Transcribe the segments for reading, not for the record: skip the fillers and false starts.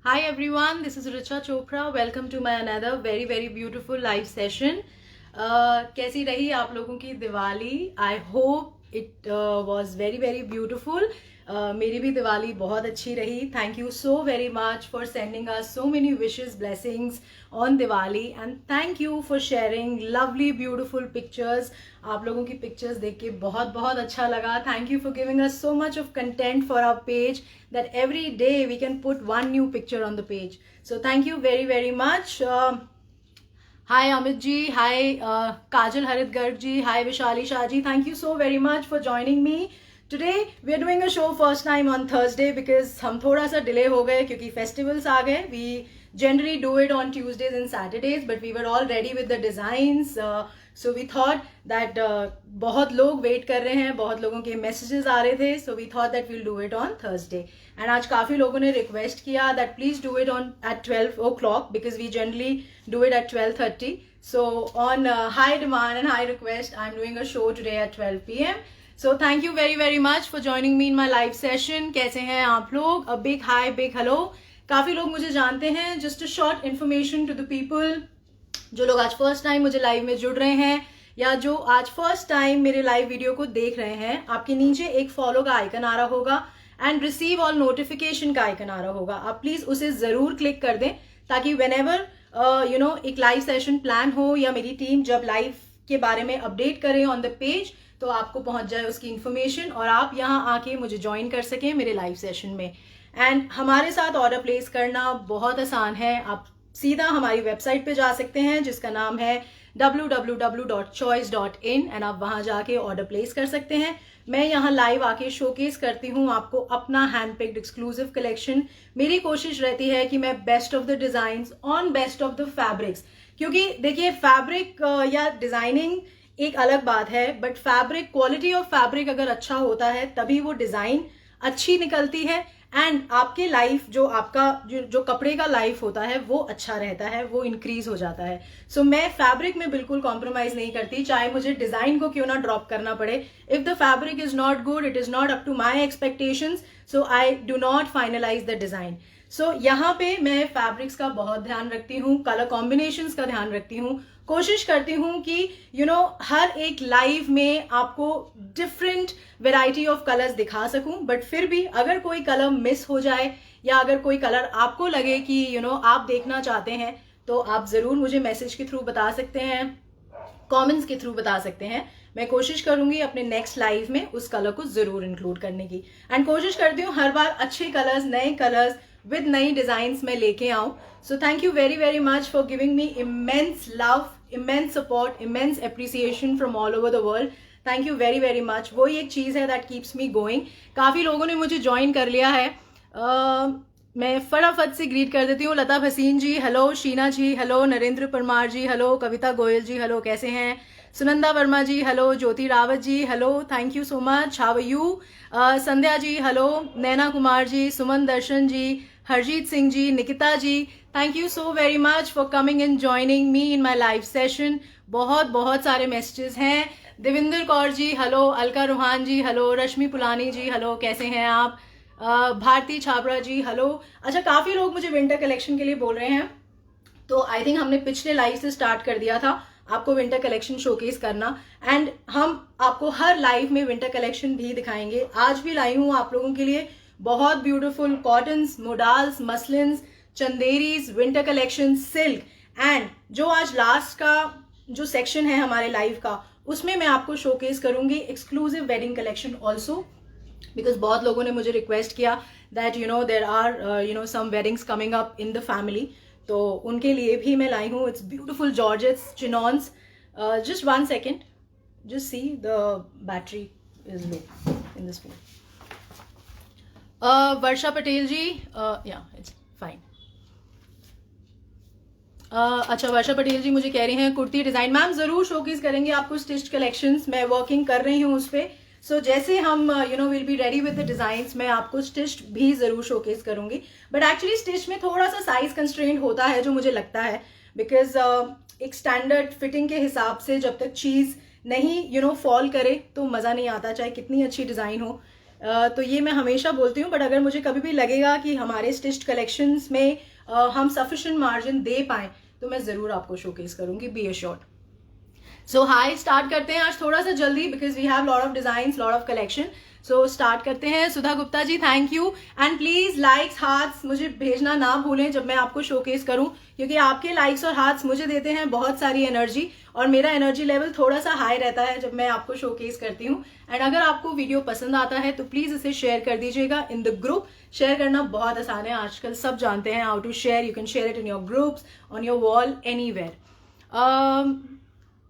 Hi everyone, this is Richa Chopra. Welcome to my another very beautiful live session. कैसी रही आप लोगों की Diwali? I hope it was very beautiful. मेरी भी दिवाली बहुत अच्छी रही. Thank you so very much for sending us so many wishes, blessings on Diwali, and thank you for sharing lovely beautiful pictures. आप लोगों की pictures देख के बहुत अच्छा लगा. Thank you for giving us so much of content for our page that every day we can put one new picture on the page. So thank you very much. Hi Amit ji, hi Kajal Harit Garg ji, hi Vishali Shah ji. Thank you so very much for joining me. Today we are doing a show first time on Thursday because हम थोड़ा सा delay हो गए क्योंकि festivals आ गए. We generally do it on Tuesdays and Saturdays, but we were all ready with the designs. So we thought that बहुत लोग wait कर रहे हैं, बहुत लोगों के messages आ रहे थे. So we thought that we'll do it on Thursday. And आज काफ़ी लोगों ने request किया that please do it at 12 o'clock because we generally do it at 12:30. So on high demand and high request, I'm doing a show today at 12 p.m. So thank you very much for joining me in my live session. कैसे हैं आप लोग? A big hi, big hello. काफ़ी लोग मुझे जानते हैं. Just a short information to the people जो लोग आज फर्स्ट टाइम मुझे लाइव में जुड़ रहे हैं या जो आज फर्स्ट टाइम मेरे लाइव वीडियो को देख रहे हैं. आपके नीचे एक फॉलो का आइकन आ रहा होगा एंड रिसीव ऑल नोटिफिकेशन का आइकन आ रहा होगा. आप प्लीज उसे जरूर क्लिक कर दें ताकि व्हेनेवर एक लाइव सेशन प्लान हो या मेरी टीम जब लाइव के बारे में अपडेट करे ऑन द पेज तो आपको पहुंच जाए उसकी इन्फॉर्मेशन और आप यहाँ आके मुझे ज्वाइन कर सकें मेरे लाइव सेशन में. एंड हमारे साथ ऑर्डर प्लेस करना बहुत आसान है. आप सीधा हमारी वेबसाइट पे जा सकते हैं जिसका नाम है www.choice.in एंड आप वहां जाके ऑर्डर प्लेस कर सकते हैं. मैं यहाँ लाइव आके शोकेस करती हूँ आपको अपना हैंड पिक्ड एक्सक्लूसिव कलेक्शन. मेरी कोशिश रहती है कि मैं best of the designs on best of the fabrics, क्योंकि देखिए फैब्रिक या डिजाइनिंग एक अलग बात है but fabric, quality of fabric अगर अच्छा होता है तभी वो डिजाइन अच्छी निकलती है एंड आपके लाइफ जो आपका जो कपड़े का लाइफ होता है वो अच्छा रहता है, वो इंक्रीज हो जाता है. सो मैं फैब्रिक में बिल्कुल कॉम्प्रोमाइज नहीं करती, चाहे मुझे डिजाइन को क्यों ना ड्रॉप करना पड़े. If the fabric is not good, it is not up to my expectations, so I do not finalize the design. So यहाँ पे मैं फैब्रिक्स का बहुत ध्यान रखती हूँ, कलर कॉम्बिनेशंस का ध्यान रखती हूँ. कोशिश करती हूँ कि हर एक लाइव में आपको डिफरेंट वेराइटी ऑफ कलर्स दिखा सकूं, बट फिर भी अगर कोई कलर मिस हो जाए या अगर कोई कलर आपको लगे कि आप देखना चाहते हैं तो आप जरूर मुझे मैसेज के थ्रू बता सकते हैं, कमेंट्स के थ्रू बता सकते हैं. मैं कोशिश करूंगी अपने नेक्स्ट लाइव में उस कलर को जरूर इंक्लूड करने की एंड कोशिश करती हूँ हर बार अच्छे कलर्स, नए कलर्स विद नई डिजाइन्स में लेके आऊं. सो thank you very much for giving me immense love, immense support, immense appreciation from all over the world. Thank you very much. वो ही एक चीज़ है दैट कीप्स मी गोइंग. काफ़ी लोगों ने मुझे ज्वाइन कर लिया है. मैं फटाफट से ग्रीट कर देती हूँ. Lata Bhasin ji hello, Sheena ji hello, Narendra Parmar ji hello, Kavita Goyal ji hello, कैसे हैं? Sunanda Verma ji hello, Jyoti Rawat ji hello, thank you so much, how are you? Sandhya ji hello, Naina Kumar ji, Suman Darshan ji, Harjeet Singh ji, Nikita ji, thank you so very much for coming and joining me in my live session. बहुत सारे मैसेजेस हैं. देविंदर कौर जी हेलो, अलका रोहान जी hello, रश्मि पुलानी जी hello, कैसे हैं आप? भारती छाबरा जी hello. अच्छा, काफ़ी लोग मुझे विंटर कलेक्शन के लिए बोल रहे हैं, तो आई थिंक हमने पिछले लाइव से स्टार्ट कर दिया था आपको विंटर कलेक्शन शोकेस करना एंड हम आपको हर लाइव में विंटर कलेक्शन भी दिखाएंगे. आज भी लाई हूँ आप लोगों के लिए बहुत beautiful cottons, modals, muslins, Chanderis, winter collection, silk and जो आज लास्ट का जो सेक्शन है हमारे लाइव का उसमें मैं आपको शोकेस करूंगी exclusive wedding collection also, because बहुत लोगों ने मुझे रिक्वेस्ट किया that there are some weddings coming up in the family, तो उनके लिए भी मैं लाई हूँ. It's beautiful georgettes, chiffons. Just 1 second, just see the battery is low in this phone. Varsha Patel ji, yeah it's fine. अच्छा, वर्षा पटेल जी मुझे कह रही हैं कुर्ती डिजाइन. मैम जरूर शोकेस करेंगे आपको स्टिच्ड कलेक्शंस, मैं वर्किंग कर रही हूँ उस पर. सो जैसे हम will be ready with the designs, मैं आपको स्टिच्ड भी जरूर शोकेस करूंगी. बट एक्चुअली स्टिच में थोड़ा सा साइज कंस्ट्रेंट होता है जो मुझे लगता है, बिकॉज एक स्टैंडर्ड फिटिंग के हिसाब से जब तक चीज नहीं फॉल करे तो मजा नहीं आता, चाहे कितनी अच्छी डिजाइन हो. तो ये मैं हमेशा बोलती हूँ, बट अगर मुझे कभी भी लगेगा कि हमारे स्टिच्ड कलेक्शंस में हम सफिशिएंट मार्जिन दे पाएँ तो मैं ज़रूर आपको शोकेस करूँगी, be assured. So hi start करते हैं आज थोड़ा सा जल्दी, because we have lot of designs, lot of collection. So start करते हैं। Sudha Gupta ji, thank you. And please likes, hearts मुझे भेजना ना भूलें जब मैं आपको शोकेस करूं, क्योंकि आपके लाइक्स और हार्ट्स मुझे देते हैं बहुत सारी एनर्जी, और मेरा एनर्जी लेवल थोड़ा सा हाई रहता है जब मैं आपको शोकेस करती हूँ। एंड अगर आपको वीडियो पसंद आता है तो प्लीज इसे शेयर कर दीजिएगा इन द ग्रुप। शेयर करना बहुत आसान है, आजकल सब जानते हैं how to share. You can share it in your groups, on your wall, anywhere.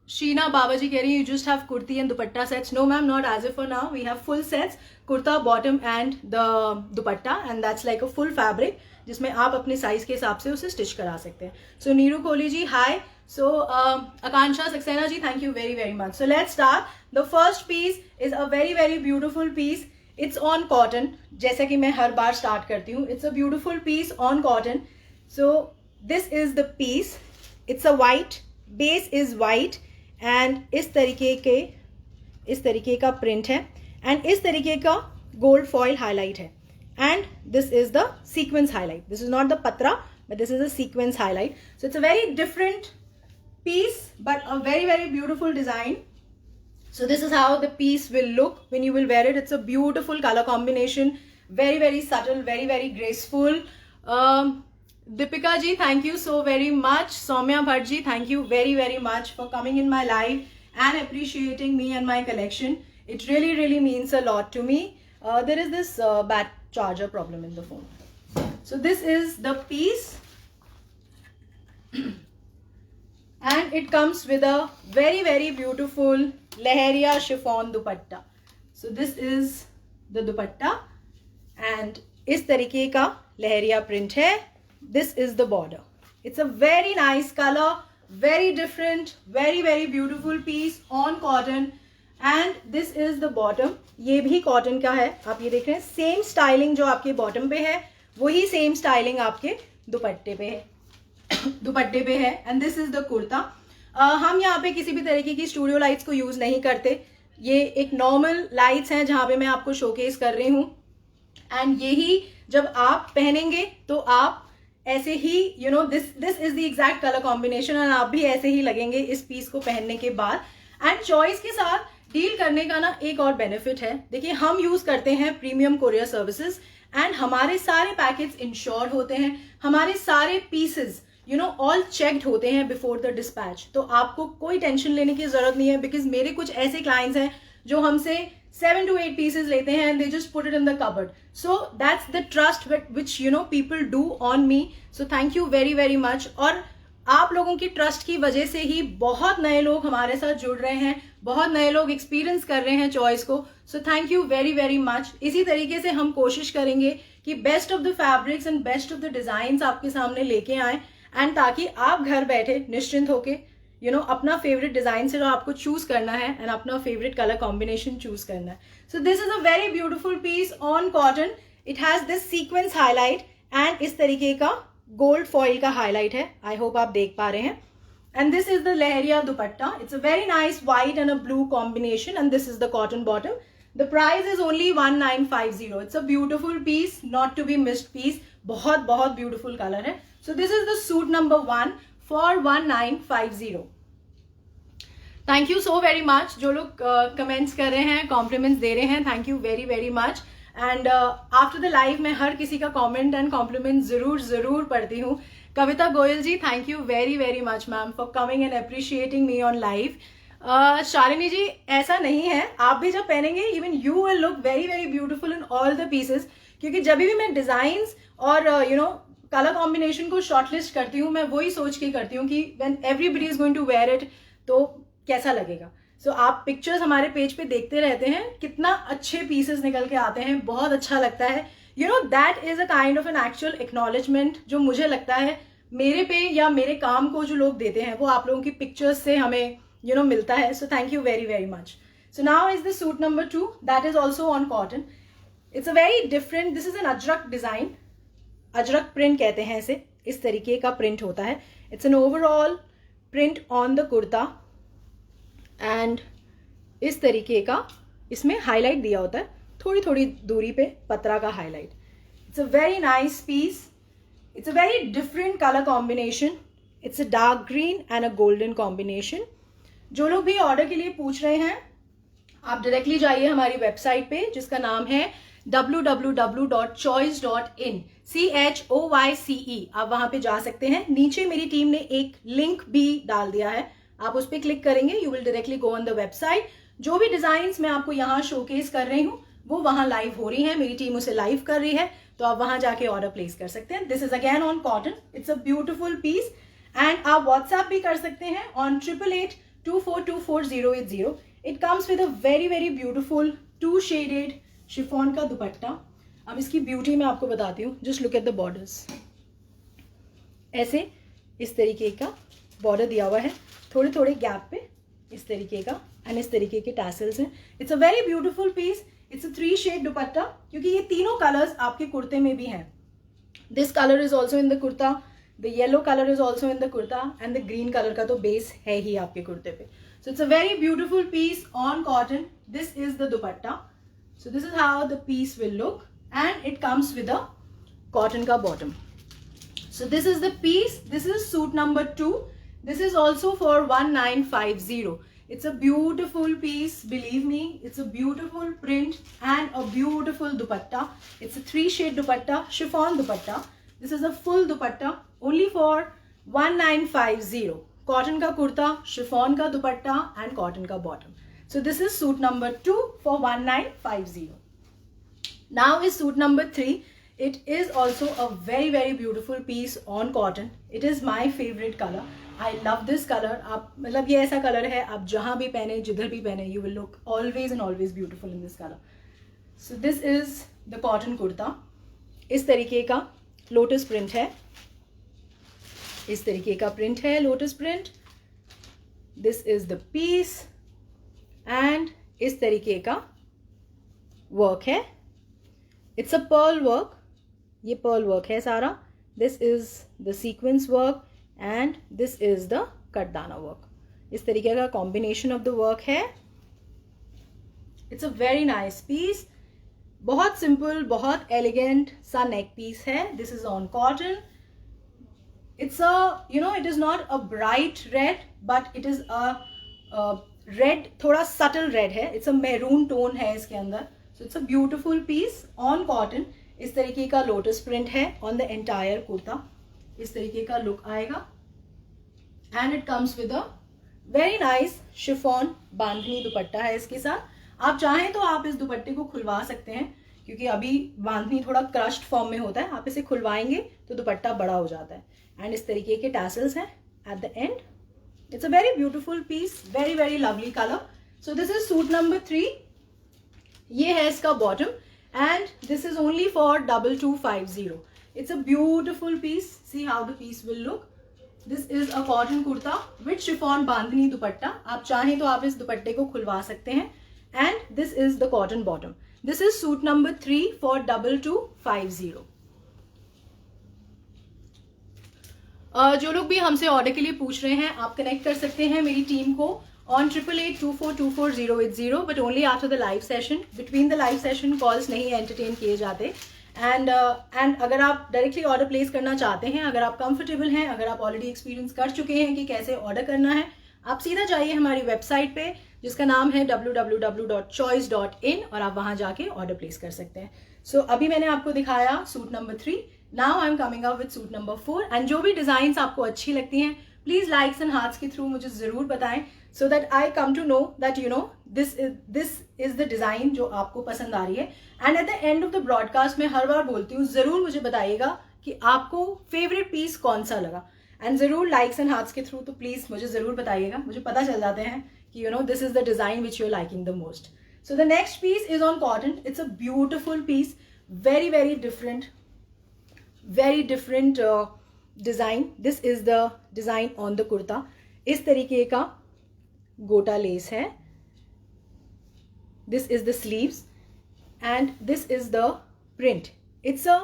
Sheena Babaji कह रही है, you just have kurti and dupatta sets. No ma'am, not as of for now. We have full sets, kurta, bottom and the dupatta, and that's like a full fabric जिसमें आप अपने size के हिसाब से उसे स्टिच करा सकते हैं. So Neeru Kohli ji, hi. So Akansha Saxena ji, thank you very very much. So let's start. The first piece is a very very beautiful piece. It's on cotton. जैसा कि मैं हर बार स्टार्ट करती हूँ. It's a beautiful piece on cotton. So this is the piece. It's a white. Base is white. And इस तरीके का print है, एंड इस तरीके का गोल्ड फॉइल हाईलाइट है, and this is the sequence highlight. This is not the पत्रा, but this is a sequence highlight. So it's a very different piece, but a very very beautiful design. So this is how the piece will look when you will wear it. It's a beautiful color combination, very very subtle, very very graceful. Deepika ji, thank you so very much. Soumya Bhatt ji, thank you very very much for coming in my live and appreciating me and my collection. It really really means a lot to me. There is this bad charger problem in the phone. So this is the piece and it comes with a very very beautiful lehariya chiffon dupatta. So this is the dupatta and इस तरीके का लहरिया print है. This is the border. It's a very nice color, very different, very very beautiful piece on cotton. And this is the bottom. ये भी cotton का है, आप ये देख रहे हैं. सेम स्टाइलिंग जो आपके बॉटम पे है वही सेम स्टाइलिंग आपके दुपट्टे पे है. And this is the kurta. हम यहाँ पे किसी भी तरीके की स्टूडियो लाइट्स को यूज नहीं करते. ये एक नॉर्मल लाइट्स हैं जहाँ पे मैं आपको शोकेस कर रही हूँ. एंड यही जब आप पहनेंगे तो आप ऐसे ही this is the exact colour combination, और आप भी ऐसे ही लगेंगे इस पीस को पहनने के बाद. एंड चॉइस के साथ डील करने का ना एक और बेनिफिट है. देखिए, हम यूज करते हैं प्रीमियम कोरियर सर्विसेज, एंड हमारे सारे पैकेज इंश्योर्ड होते हैं. हमारे सारे पीसेज ऑल चेक्ड होते हैं बिफोर द डिस्पैच. तो आपको कोई टेंशन लेने की जरूरत नहीं है, बिकॉज मेरे कुछ ऐसे क्लाइंट्स हैं जो हमसे 7 to 8 pieces लेते हैं and they just put it in the cupboard. So that's the trust which people do on me. So thank you very very much. और आप लोगों की ट्रस्ट की वजह से ही बहुत नए लोग हमारे साथ जुड़ रहे हैं, बहुत नए लोग एक्सपीरियंस कर रहे हैं चॉइस को. सो thank you very very much. इसी तरीके से हम कोशिश करेंगे कि best of the fabrics and best of the design आपके सामने लेके आए, एंड ताकि आप घर बैठे निश्चिंत होके अपना फेवरेट डिजाइन से जो आपको चूज करना है एंड अपना फेवरेट कलर कॉम्बिनेशन चूज करना है. So this is a very beautiful piece on cotton. It has this sequence highlight and इस तरीके का गोल्ड फॉइल का हाईलाइट है. आई होप आप देख पा रहे हैं. And this is the leheriya dupatta. It's a very nice white and a blue combination, and this is the cotton bottom. The price is only 1950. It's a beautiful piece, not to be missed piece. बहुत बहुत beautiful colour है. So this is the suit number 1 for 1950. Thank you so very much. जो लोग comments कर रहे हैं, compliments दे रहे हैं, thank you very very much. And after the live मैं हर किसी का कमेंट एंड कॉम्प्लीमेंट जरूर पढ़ती हूँ. Kavita Goyal ji, thank you very very much ma'am for coming and appreciating me on live. Shalini ji, ऐसा नहीं है, आप भी जब पहनेंगे even you will look very very beautiful in all the pieces. क्योंकि जब भी मैं डिजाइन्स और कलर कॉम्बिनेशन को शॉर्टलिस्ट करती हूँ, मैं वही सोच के करती हूँ कि when everybody is going to wear it तो कैसा लगेगा. सो आप पिक्चर्स हमारे पेज पे देखते रहते हैं, कितना अच्छे पीसेस निकल के आते हैं, बहुत अच्छा लगता है. That is a kind of an actual acknowledgement जो मुझे लगता है मेरे पे या मेरे काम को जो लोग देते हैं वो आप लोगों की पिक्चर्स से हमें मिलता है. सो thank you very very much. So now is the suit number 2. That is also on cotton. It's a very different, this is N Ajrak design. Ajrak print कहते हैं इसे. इस तरीके का प्रिंट होता है. It's an overall print on the kurta, and इस तरीके का इसमें हाईलाइट दिया होता है. थोड़ी थोड़ी दूरी पे पत्रा का highlight. It's a very nice piece. It's a very different colour combination. It's a dark green and a golden combination. जो लोग भी ऑर्डर के लिए पूछ रहे हैं, आप डायरेक्टली जाइए हमारी वेबसाइट पे जिसका नाम है www.choice.in. CHOYCE. आप वहां पे जा सकते हैं. नीचे मेरी टीम ने एक लिंक भी डाल दिया है, आप उस पर क्लिक करेंगे, you will directly go on the website. जो भी डिजाइन्स मैं आपको यहाँ शोकेस कर रही हूँ वो वहां लाइव हो रही है, मेरी टीम उसे लाइव कर रही है, तो आप वहां जाके ऑर्डर प्लेस कर सकते हैं. This is again on cotton. It's a beautiful piece. And आप व्हाट्सएप भी कर सकते हैं on 8882424080. It comes with a very very beautiful 2 shaded chiffon का दुपट्टा. अब इसकी ब्यूटी मैं आपको बताती हूँ. Just look at the borders. ऐसे इस तरीके का बॉर्डर दिया हुआ है, थोड़े थोड़े गैप पे इस तरीके का, एंड इस तरीके के टैसल्स हैं. It's a very beautiful piece. It's a 3 shade dupatta, क्योंकि ये तीनों कलर्स आपके कुर्ते में भी हैं. This colour is also in the kurta, the yellow colour is also in the kurta, and the green colour का तो बेस है ही आपके कुर्ते पे. So it's a very beautiful piece on cotton. This is the dupatta. So this is how the piece will look, and it comes with a cotton ka bottom. So this is the piece. This is suit number 2. This is also for 1950. It's a beautiful piece, believe me. It's a beautiful print and a beautiful dupatta. It's a 3 shade dupatta, chiffon dupatta. This is a full dupatta only for 1950. Cotton ka kurta, chiffon ka dupatta and cotton ka bottom. So this is suit number 2 for 1950. Now is suit number 3. It is also a very very beautiful piece on cotton. It is my favorite color. I love this color. आप मतलब ये ऐसा colour है, आप जहाँ भी पहने, जिधर भी पहने, you will look always and always beautiful in this color. So this is the cotton kurta. इस तरीके का लोटस प्रिंट है. इस तरीके का प्रिंट है, lotus print. This is the piece. And इस तरीके का वर्क है. It's a pearl work. ये पर्ल वर्क है सारा. This is the sequence work and this is the katdana work. इस तरीके का कॉम्बिनेशन ऑफ द वर्क है. It's a very nice piece. बहुत सिंपल, बहुत एलिगेंट सा नेक पीस है. This is on cotton. It's a it is not a bright red, but it is a red, थोड़ा subtle red है. It's a maroon tone है इसके अंदर. So it's a beautiful piece on cotton. इस तरीके का lotus print है on the entire kurta. इस तरीके का लुक आएगा. And it comes with a very nice chiffon bandhani dupatta है इसके साथ. आप चाहें तो आप इस दुपट्टे को खुलवा सकते हैं, क्योंकि अभी बांधनी थोड़ा क्रश्ड फॉर्म में होता है. आप इसे खुलवाएंगे तो दुपट्टा बड़ा हो जाता है. एंड इस तरीके के टैसल्स हैं eight the and. It's a very beautiful piece, very very lovely color. So this is suit number 3. ये है इसका bottom, and this is only for 2250. It's a beautiful piece. See how the piece will look. This is a cotton kurta with chiffon bandhani dupatta. आप चाहें तो आप इस दुपट्टे को खुलवा सकते हैं. And this is the cotton bottom. This is suit number 3 for 2250. जो लोग भी हमसे ऑर्डर के लिए पूछ रहे हैं, आप कनेक्ट कर सकते हैं मेरी टीम को on 8882424080, but only after the live session. Between the live session calls नहीं एंटरटेन किए जाते. एंड अगर आप डायरेक्टली ऑर्डर प्लेस करना चाहते हैं, अगर आप कंफर्टेबल हैं, अगर आप ऑलरेडी एक्सपीरियंस कर चुके हैं कि कैसे ऑर्डर करना है, आप सीधा जाइए हमारी वेबसाइट पे जिसका नाम है www.choice.in, और आप वहां जाके ऑर्डर प्लेस कर सकते हैं. सो अभी मैंने आपको दिखाया suit number 3. Now I am coming up with suit number 4. And जो भी डिजाइन्स आपको अच्छी लगती हैं, प्लीज लाइक्स एंड हार्ट्स के थ्रू मुझे जरूर बताएं, so that I come to know that this is the design जो आपको पसंद आ रही है. And at the end of the broadcast मैं हर बार बोलती हूँ, जरूर मुझे बताइएगा कि आपको फेवरेट पीस कौन सा लगा. एंड जरूर लाइक्स एंड हार्ट्स के थ्रू तो प्लीज मुझे जरूर बताइएगा, मुझे पता चल जाते हैं कि this is the design which you liking the most. So the next piece is on cotton. It's a beautiful piece, very very different, very different design. This is the design on the kurta. इस तरीके का गोटा less है. This is the sleeves and this is the print. It's a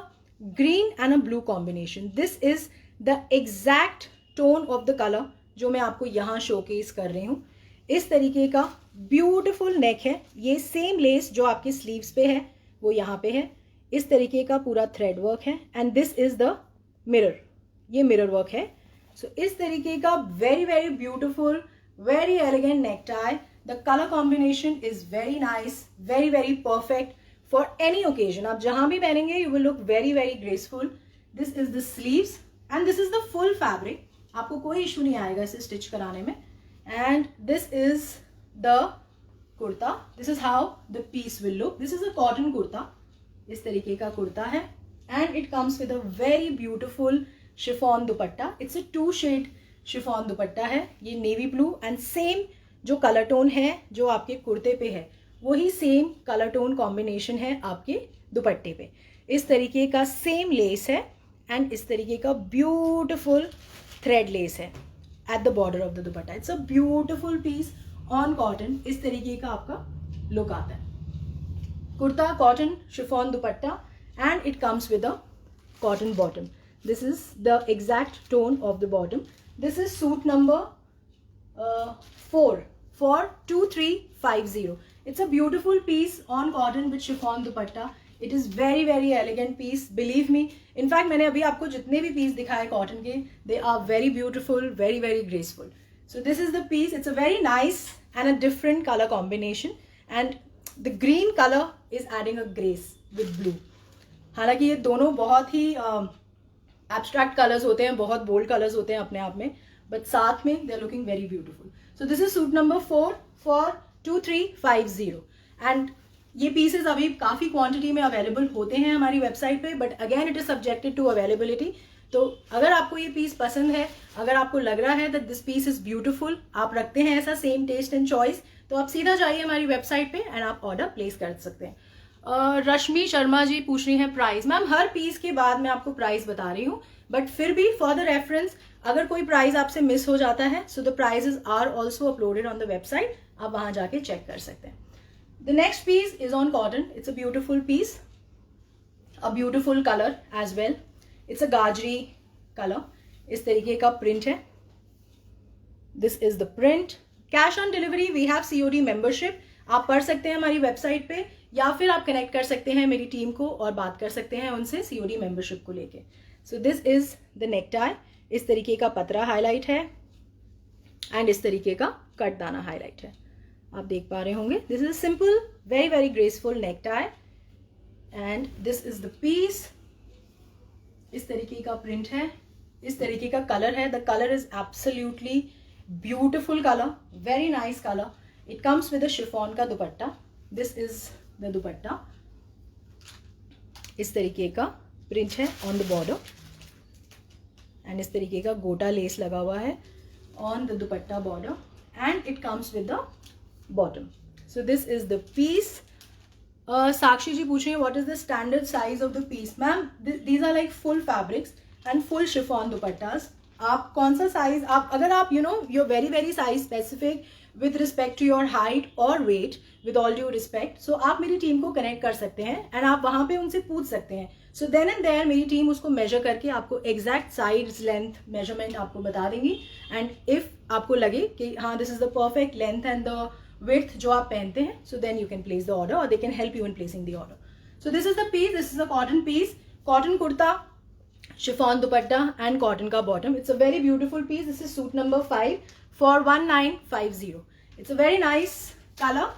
green and a blue combination. This is the exact tone of the color जो मैं आपको यहाँ showcase कर रही हूँ. इस तरीके का ब्यूटिफुल नेक है। ये सेम लेस जो आपके स्लीव्स पे है वो यहाँ पे है। इस तरीके का पूरा थ्रेड वर्क है and this is the mirror, ये मिरर वर्क है। सो इस तरीके का very very beautiful, very elegant neck tie. The colour combination is very nice, very very perfect for any occasion. आप जहां भी पहनेंगे you will look very very graceful. This is the sleeves and this is the full fabric. आपको कोई issue नहीं आएगा इसे stitch कराने में। And this is the kurta, this is how the piece will look. This is a cotton kurta, इस तरीके का कुर्ता है and it comes with a very beautiful chiffon dupatta. It's a 2 shade chiffon dupatta है। ये नेवी ब्लू एंड सेम जो colour tone है जो आपके कुर्ते पे है वही सेम कलर टोन कॉम्बिनेशन है आपके दुपट्टे पे। इस तरीके का सेम लेस है एंड इस तरीके का ब्यूटिफुल थ्रेड लेस है at the border of the dupatta. It's a beautiful piece on cotton. इस तरीके का आपका लुक आता है। Kurta cotton chiffon dupatta and it comes with a cotton bottom. This is the exact tone of the bottom. This is suit number 4 for 2350. It's a beautiful piece on cotton with chiffon dupatta. It is very very elegant piece, believe me. In fact मैंने अभी आपको जितने भी piece दिखाए cotton के, they are very beautiful, very very graceful. So this is the piece. It's a very nice and a different color combination and the green color is adding a grace with blue. हालांकि ये दोनों बहुत ही abstract colors होते हैं, बहुत bold colors होते हैं अपने आप में, but साथ में they are looking very beautiful. So this is suit number 4 for 2350 and ये पीसेस अभी काफ़ी क्वांटिटी में अवेलेबल होते हैं हमारी वेबसाइट पे, but again it is subjected to availability. तो अगर आपको ये पीस पसंद है, अगर आपको लग रहा है that this piece is beautiful, आप रखते हैं ऐसा सेम टेस्ट एंड चॉइस, तो आप सीधा जाइए हमारी वेबसाइट पे एंड आप ऑर्डर प्लेस कर सकते हैं। रश्मि शर्मा जी पूछ रही हैं प्राइस। मैम हर पीस के बाद मैं आपको प्राइस बता रही हूँ, बट फिर भी फॉर द रेफरेंस अगर कोई प्राइस आपसे मिस हो जाता है so the prices are also uploaded on the website, आप वहां जाके चेक कर सकते हैं। The next piece is on cotton. It's a beautiful piece, a beautiful color as well. It's a gajri color. इस तरीके का print है. This is the print. Cash on delivery we have COD membership. आप पढ़ सकते हैं हमारी website पे या फिर आप कनेक्ट कर सकते हैं मेरी टीम को और बात कर सकते हैं उनसे COD membership को लेके। So this is the necktie. इस तरीके का पतरा हाईलाइट है एंड इस तरीके का कट दाना हाईलाइट है, आप देख पा रहे होंगे। This is simple very very graceful neck tie and this is the piece. इस तरीके का प्रिंट है, इस तरीके का कलर है। The colour is absolutely beautiful colour, very nice colour. It comes with a chiffon का dupatta. This is the dupatta. इस तरीके का प्रिंट है ऑन द बॉर्डर एंड इस तरीके का गोटा लेस लगा हुआ है on the dupatta border and it comes with the bottom. So this is the piece. साक्षी जी पूछ रही है what is the standard size of the piece? Ma'am, these are like full fabrics and full chiffon dupattas. आप कौन सा size, आप अगर आप you're very very size specific with respect to your height or weight, with all due respect, so आप मेरी team को connect कर सकते हैं एंड आप वहाँ पे उनसे पूछ सकते हैं। सो देन एंड देयर मेरी टीम उसको मेजर करके आपको एग्जैक्ट साइज लेंथ मेजरमेंट आपको बता देंगी एंड इफ आपको लगे कि हाँ this is the perfect length and the width जो आप पहनते हैं, so then you can place the order or they can help you in placing the order. So this is the piece. This is a cotton piece, cotton kurta, chiffon dupatta and cotton ka bottom. It's a very beautiful piece. This is suit number 5 for 1950. It's a very nice color.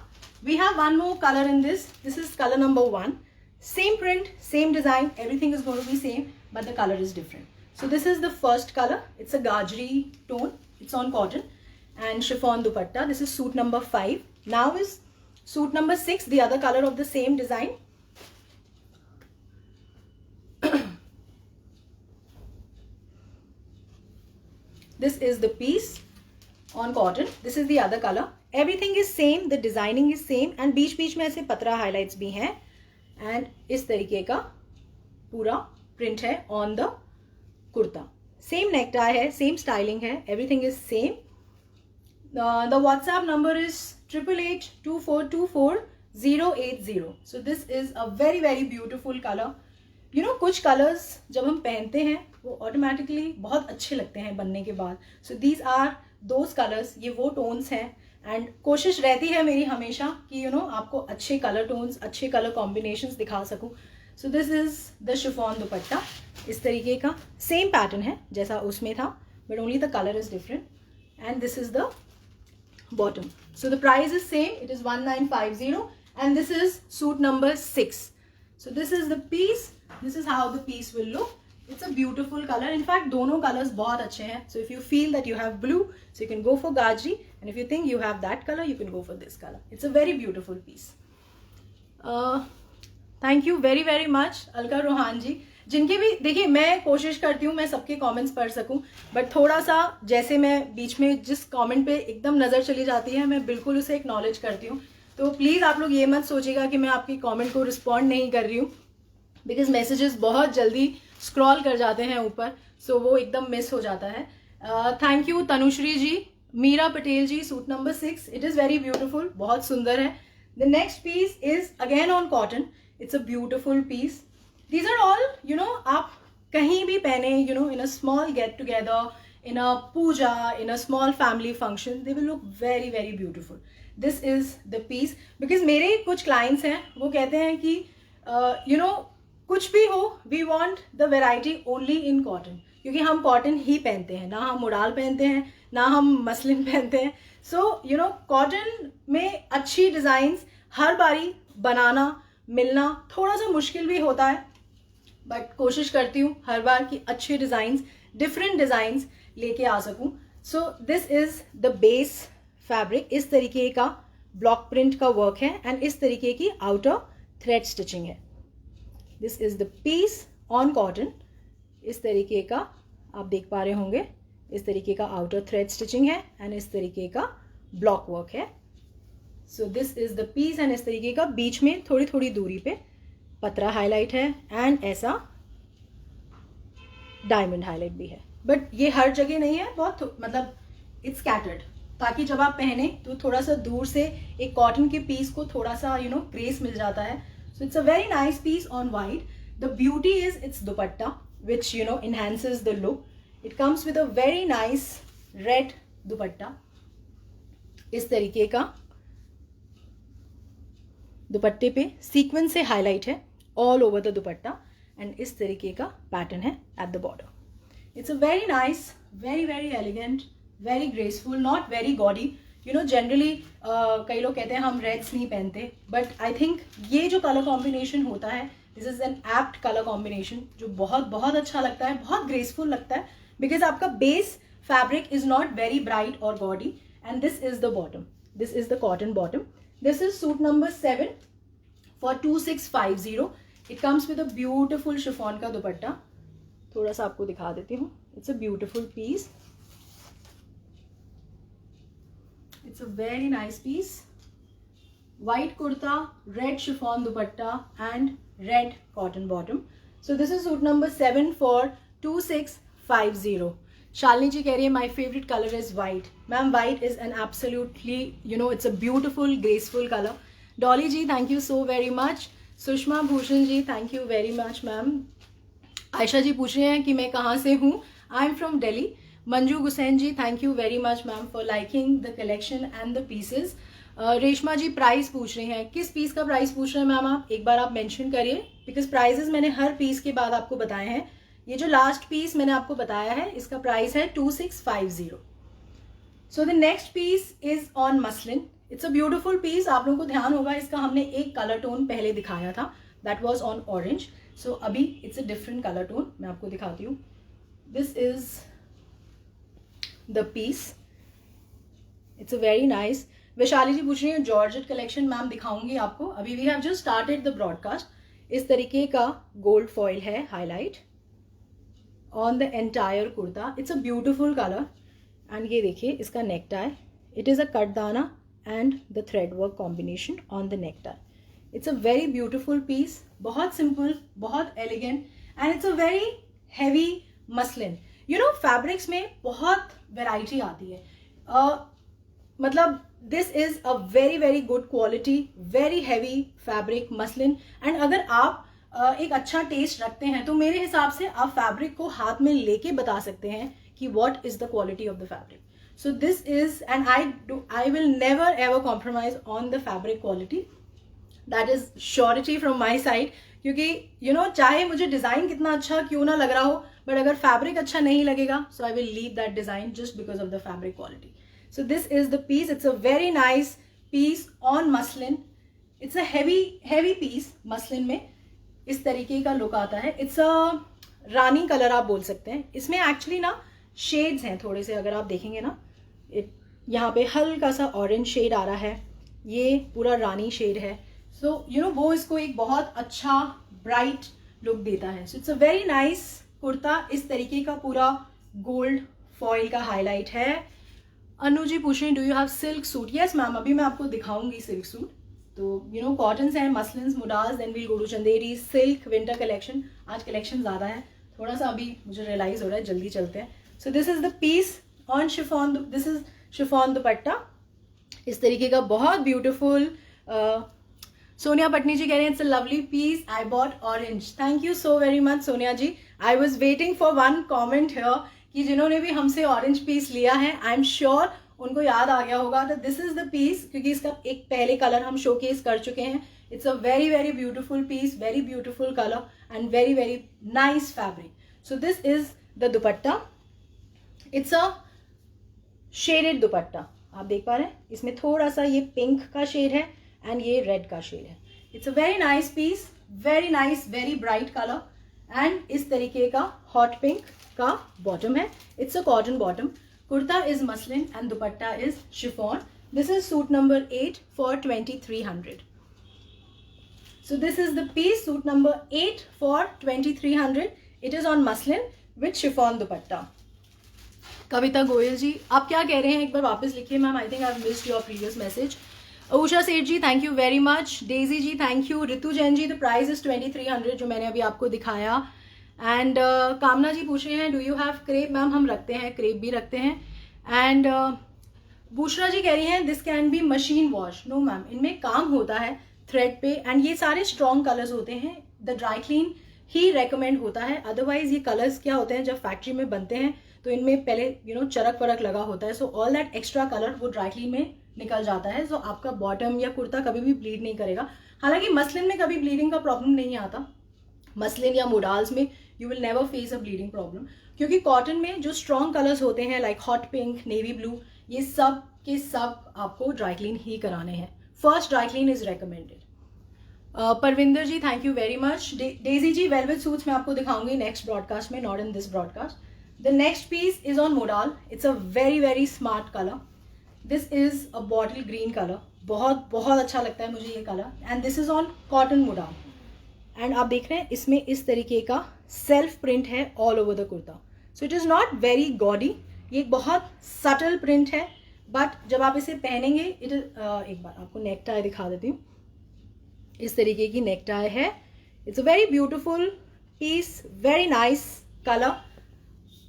We have one more color in this. This is color number 1. Same print, same design, everything is going to be same, but the color is different. So this is the first color. It's a gajri tone. It's on cotton and chiffon dupatta. This is suit number 5. Now is suit number 6, the other color of the same design. This is the piece on cotton. This is the other color. Everything is same, the designing is same and बीच बीच में ऐसे पतरा highlights भी हैं and इस तरीके का पूरा print है on the kurta. Same necktie है, same styling है, everything is same. The WhatsApp number is 8824244080. So this is a very very beautiful color. कुछ colors जब हम पहनते हैं वो automatically बहुत अच्छे लगते हैं बनने के बाद. So these are those colors. ये वो tones हैं एंड कोशिश रहती है मेरी हमेशा कि आपको अच्छे कलर टोन्स, अच्छे कलर कॉम्बिनेशंस दिखा सकूं. So this is the chiffon dupatta. इस तरीके का सेम पैटर्न है जैसा उसमें था, but only the colour is different. And this is the bottom. So the price is same, it is 1950 and this is suit number 6. So this is the piece, this is how the piece will look. It's a beautiful color. In fact दोनों colors बहुत अच्छे हैं. So if you feel that you have blue, so you can go for Gajri, and if you think you have that color, you can go for this color. It's a very beautiful piece. Thank you very very much Alka Rohan जी. जिनके भी देखिए, मैं कोशिश करती हूँ मैं सबके comments पढ़ सकूं, बट थोड़ा सा जैसे मैं बीच में जिस कमेंट पे एकदम नज़र चली जाती है, मैं बिल्कुल उसे एक्नॉलेज करती हूँ. तो प्लीज़ आप लोग ये मत सोचिएगा कि मैं आपकी कमेंट को रिस्पॉन्ड नहीं कर रही हूँ, बिकॉज मैसेजेस बहुत जल्दी स्क्रॉल कर जाते हैं ऊपर, सो वो एकदम मिस हो जाता है. Thank you Tanushree ji. Meera Patel ji, suit number 6, it is very beautiful, बहुत सुंदर है. The next piece is again on cotton. It's a beautiful piece. These are all आप कहीं भी पहने, in a small get together, in a puja, in a small family function, they will look very very beautiful. This is the piece. because मेरे कुछ clients हैं, वो कहते हैं कि कुछ भी हो, we want the variety only in cotton, क्योंकि हम कॉटन ही पहनते हैं, ना हम मुडाल पहनते हैं, ना हम मसलिन पहनते हैं. सो कॉटन में अच्छी डिज़ाइंस हर बारी बनाना मिलना थोड़ा सा मुश्किल भी होता है, बट कोशिश करती हूँ हर बार कि अच्छे डिज़ाइंस, डिफरेंट डिज़ाइंस लेके आ सकूं. So this is the base fabric. इस तरीके का ब्लॉक प्रिंट का वर्क है एंड इस तरीके की आउटर थ्रेड स्टिचिंग है. This is the piece on cotton. इस तरीके का आप देख पा रहे होंगे, इस तरीके का आउटर थ्रेड स्टिचिंग है एंड इस तरीके का ब्लॉक वर्क है. So this is the piece and इस तरीके का बीच में थोड़ी थोड़ी दूरी पे पतरा हाईलाइट है एंड ऐसा डायमंड हाईलाइट भी है, बट ये हर जगह नहीं है, बहुत मतलब इट्स स्कैटर्ड, ताकि जब आप पहने तो थोड़ा सा दूर से एक कॉटन के पीस को थोड़ा सा ग्रेस मिल जाता है. So it's a very nice piece on white. The beauty is its dupatta which enhances the look. It comes with a very nice red दुपट्टा. इस तरीके का दुपट्टे पे सीक्वेंस से हाईलाइट है all over the dupatta and इस तरीके का पैटर्न है at the border. It's a very nice, very very elegant, very graceful, not very gaudy. Generally कई लोग कहते हैं हम रेड्स नहीं पहनते, बट आई थिंक ये जो कलर कॉम्बिनेशन होता है, this is N apt colour combination जो बहुत बहुत अच्छा लगता है, बहुत ग्रेसफुल लगता है, बिकॉज आपका base fabric is not very bright और gaudy. And this is the bottom. This is the cotton bottom. This is suit number 7 for 2650. It comes with a beautiful chiffon का दुपट्टा. थोड़ा सा आपको दिखा देती हूँ. It's a beautiful piece. It's a very nice piece. White kurta, red chiffon dupatta and red cotton bottom. So this is suit number 7 for 2650. Shalini जी कह रही है my favourite colour is white. Ma'am white is an absolutely it's a beautiful graceful colour. Dolly ji thank you so very much. Sushma Bhushan ji thank you very much ma'am. Ayesha ji पूछ रहे हैं कि मैं कहाँ से हूँ. I am from Delhi. Manju Gusain ji thank you very much ma'am for liking the collection and the pieces. Reshma ji price पूछ रही हैं. किस पीस का प्राइस पूछ रहे हैं मैम आप? एक बार आप मेंशन करिए, बिकॉज प्राइजेस मैंने हर पीस के बाद आपको बताए हैं. ये जो लास्ट पीस मैंने आपको बताया है इसका प्राइस है 2650. So the next piece is on muslin. It's a beautiful piece. आप लोगों को ध्यान होगा इसका हमने एक कलर टोन पहले दिखाया था, that was on orange. So अभी it's a different colour tone. मैं आपको दिखाती हूँ. This is the piece. It's a very nice. Vaishali ji पूछ रही है जॉर्जेट कलेक्शन. मैम दिखाऊंगी आपको. अभी we have just started the broadcast. इस तरीके का गोल्ड फॉइल है highlight on the entire kurta. It's a beautiful colour. And ये देखिए इसका neck tie. It is a katdana and the thread work combination on the neck tie. It's a very beautiful piece. बहुत simple, बहुत elegant and it's a very heavy muslin. Fabrics में बहुत variety आती है. मतलब this is a very very good quality, very heavy fabric muslin. And अगर आप एक अच्छा टेस्ट रखते हैं तो मेरे हिसाब से आप फैब्रिक को हाथ में लेके बता सकते हैं कि what is the quality of the fabric. So this is, and I will never ever compromise on the fabric quality. That is surety from my side. क्योंकि चाहे मुझे डिजाइन कितना अच्छा क्यों ना लग रहा हो, बट अगर फैब्रिक अच्छा नहीं लगेगा, so I will leave that design just because of the fabric quality. So this is the piece. It's a very nice piece on muslin. It's a heavy piece. Muslin में इस तरीके का look आता है. It's a Rani colour आप बोल सकते हैं. इसमें एक्चुअली ना शेड्स हैं थोड़े से, अगर आप देखेंगे ना, यहाँ पे हल्का सा ऑरेंज शेड आ रहा है, ये पूरा रानी शेड है. सो वो इसको एक बहुत अच्छा ब्राइट लुक देता है. So it's a very nice kurta. इस तरीके का पूरा गोल्ड फॉइल का हाईलाइट है. अनु जी पूछ रहे हैं do you have silk suit. Yes ma'am, अभी मैं आपको दिखाऊंगी सिल्क सूट. तो कॉटन्स हैं, muslins, modals, then we'll go to Chanderi, silk, winter collection. आज कलेक्शन ज़्यादा है, थोड़ा सा अभी मुझे रियलाइज हो रहा है, जल्दी चलते हैं. So this is the piece on chiffon. This is chiffon dupatta. इस तरीके का बहुत ब्यूटिफुल. सोनिया पटनी जी कह रहे हैं it's a lovely piece, I bought orange. Thank you so very much Sonia ji. I was waiting for one comment here कि जिन्होंने भी हमसे ऑरेंज पीस लिया है, आई एम श्योर उनको याद आ गया होगा. तो दिस इज द पीस, क्योंकि इसका एक पहले कलर हम शोकेस कर चुके हैं. It's a very very beautiful piece, very beautiful colour and very very nice fabric. So this is the dupatta. It's a shaded dupatta. आप देख पा रहे हैं, इसमें थोड़ा सा ये पिंक का शेड है एंड ये रेड का शेड है. It's a very nice piece, very nice, very bright colour. And इस तरीके का हॉट पिंक का बॉटम है. It's a cotton bottom. Kurta is muslin and dupatta is chiffon. This is suit number 8 for 2300. So this is the piece, suit number 8 for 2300. It is on muslin with chiffon dupatta. Kavita Goyal ji, आप क्या कह रहे हैं एक बार वापस लिखिए ma'am. I think I have missed your previous message. Usha Seth ji thank you very much. Daisy ji thank you. Ritu Jain ji the price is 2300 जो मैंने अभी आपको दिखाया. एंड कामना जी पूछ रहे हैं do you have crepe. Ma'am हम रखते हैं, क्रेप भी रखते हैं. एंड बुशरा जी कह रही हैं this can be machine wash. No ma'am, इनमें काम होता है थ्रेड पे एंड ये सारे स्ट्रॉन्ग कलर्स होते हैं. The dry clean he recommend होता है. अदरवाइज ये कलर्स क्या होते हैं, जब फैक्ट्री में बनते हैं तो इनमें पहले चरक वरक लगा होता है. So all that extra colour वो ड्राई क्लीन में निकल जाता है. सो आपका बॉटम या कुर्ता कभी भी ब्लीड नहीं करेगा. हालांकि मसलिन में कभी ब्लीडिंग का प्रॉब्लम नहीं आता. मसलिन या मोडाल्स में you will never face a bleeding problem, क्योंकि कॉटन में जो स्ट्रॉन्ग कलर्स होते हैं like hot pink, navy blue, ये सब के सब आपको ड्राई क्लीन ही कराने हैं. First dry clean is recommended. Parvinder ji thank you very much. Daisy ji velvet suits मैं आपको दिखाऊंगी नेक्स्ट ब्रॉडकास्ट में, not in this broadcast. The next piece is on modal. It's a very very smart color. This is a bottle green color. बहुत बहुत अच्छा लगता है मुझे ये colour. And this is on cotton modal. And आप देख रहे हैं इसमें इस तरीके का सेल्फ प्रिंट है all over the kurta. So it is not very gaudy. ये एक बहुत subtle प्रिंट है, बट जब आप इसे पहनेंगे it is, एक बार आपको नेक टाई दिखा देती हूँ. इस तरीके की नेक टाई है. It's a very beautiful piece, very nice color.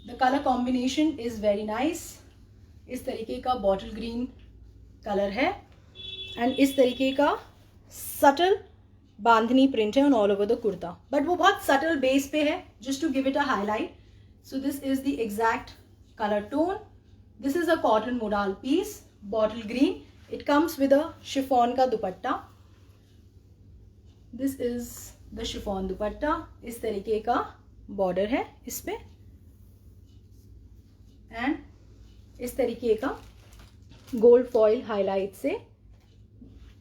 The color combination is very nice. इस तरीके का बॉटल ग्रीन कलर है एंड इस तरीके का सटल बांधनी प्रिंट है on all over the kurta, but वो बहुत सटल बेस पे है just to give it a highlight. So this is the exact colour tone. This is a cotton modal piece, bottle green. It comes with a chiffon का dupatta. This is the chiffon dupatta. इस तरीके का border है इस पे and इस तरीके का गोल्ड फॉइल हाईलाइट से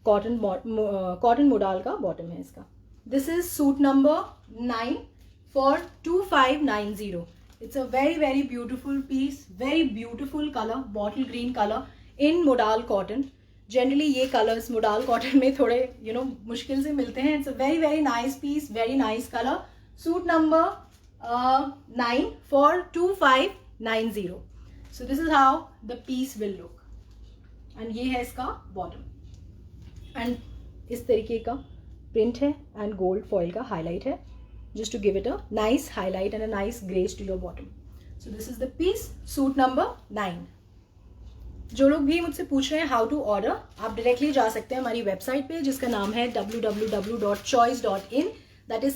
कॉटन मोडाल का बॉटम है इसका. This is suit number 9 for 2590. It's a very very beautiful piece, very beautiful colour, bottle green colour in modal cotton. Generally ये कलर्स मोडाल कॉटन में थोड़े मुश्किल से मिलते हैं. It's a very very nice piece, very nice colour. Suit number 9 for 2590. So this is how the piece will look. And ये है इसका बॉटम एंड इस तरीके का प्रिंट है एंड गोल्ड फॉइल का हाईलाइट है just to give it a nice highlight and a nice grace to your bottom. So this is the piece, suit number 9. जो लोग भी मुझसे पूछ रहे हैं हाउ टू ऑर्डर, आप डायरेक्टली जा सकते हैं हमारी वेबसाइट पे जिसका नाम है www.choice.in. That is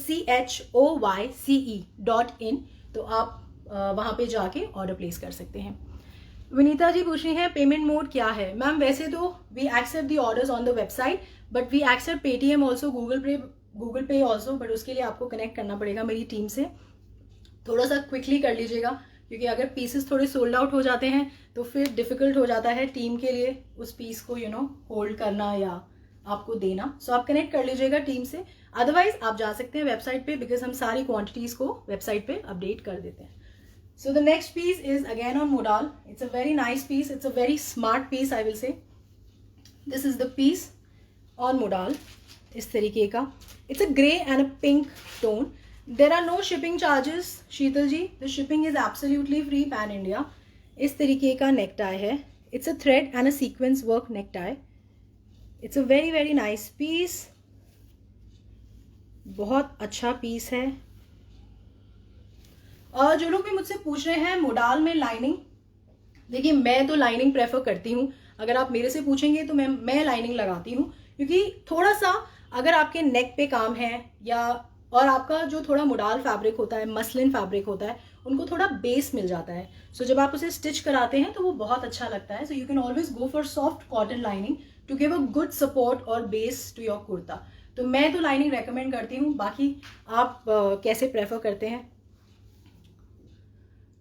CHOYCE.in. तो आप वहाँ पे जाके ऑर्डर प्लेस कर सकते हैं. विनीता जी पूछ रही हैं पेमेंट मोड क्या है। मैम वैसे तो we accept the orders on the website, but we accept Paytm also, Google Pay also, but उसके लिए आपको कनेक्ट करना पड़ेगा मेरी टीम से। थोड़ा सा क्विकली कर लीजिएगा, क्योंकि अगर पीसेस थोड़े सोल्ड आउट हो जाते हैं तो फिर डिफिकल्ट हो जाता है टीम के लिए उस पीस को होल्ड करना या आपको देना। सो आप कनेक्ट कर लीजिएगा टीम से, अदरवाइज आप जा सकते हैं वेबसाइट पे, बिकॉज हम सारी क्वांटिटीज को वेबसाइट पे अपडेट कर देते हैं। So the next piece is again on modal. It's a very nice piece. It's a very smart piece, I will say. This is the piece on modal. इस तरीके का. It's a grey and a pink tone. There are no shipping charges, Sheetal ji. The shipping is absolutely free pan India. इस तरीके का necktie है. It's a thread and a sequence work necktie. It's a very very nice piece. बहुत अच्छा piece है. जो लोग भी मुझसे पूछ रहे हैं मोडाल में लाइनिंग, देखिए मैं तो लाइनिंग प्रेफर करती हूँ। अगर आप मेरे से पूछेंगे तो मैं लाइनिंग लगाती हूँ, क्योंकि थोड़ा सा अगर आपके नेक पे काम है या और आपका जो थोड़ा मोडाल फैब्रिक होता है, मसलिन फैब्रिक होता है, उनको थोड़ा बेस मिल जाता है। सो जब आप उसे स्टिच कराते हैं तो वो बहुत अच्छा लगता है। So you can always go for soft cotton lining to give a good support और बेस टू योर कुर्ता। तो मैं तो लाइनिंग रेकमेंड करती हूँ, बाकी आप कैसे प्रेफर करते हैं।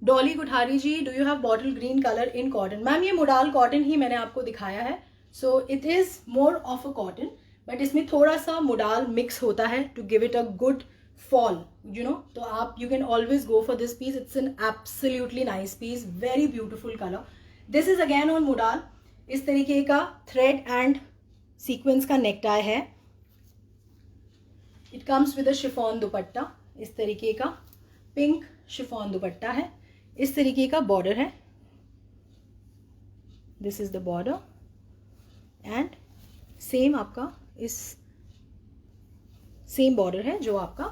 Dolly Kuthari ji, do you have bottle green colour in cotton. Ma'am ये मोडाल कॉटन ही मैंने आपको दिखाया है, so it is more of a cotton, but इसमें थोड़ा सा मोडाल मिक्स होता है to give it a good fall, तो आप you can always go for this piece. It's an absolutely nice piece, very beautiful colour. This is again on modal. इस तरीके का थ्रेड एंड सीक्वेंस का necktie है। It comes with a chiffon dupatta, इस तरीके का पिंक शिफॉन दुपट्टा है। इस तरीके का बॉर्डर है, this is the border and same आपका इस सेम बॉर्डर है जो आपका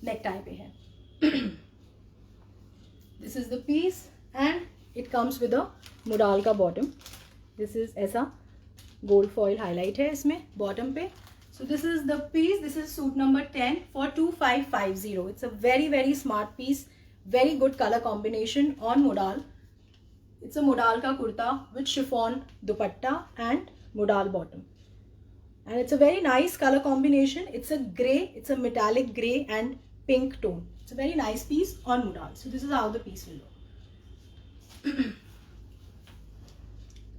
नेक टाई पे है। This is the piece and it comes with a modal का बॉटम। दिस इज ऐसा गोल्ड फॉइल हाईलाइट है इसमें बॉटम पे। So this is the piece, this is suit number 10 for 2550। It's a very very smart piece, very good color combination on modal. It's a modal ka kurta with chiffon dupatta and modal bottom, and it's a very nice color combination. It's a grey, it's a metallic grey and pink tone. It's a very nice piece on modal. So this is how the piece will look.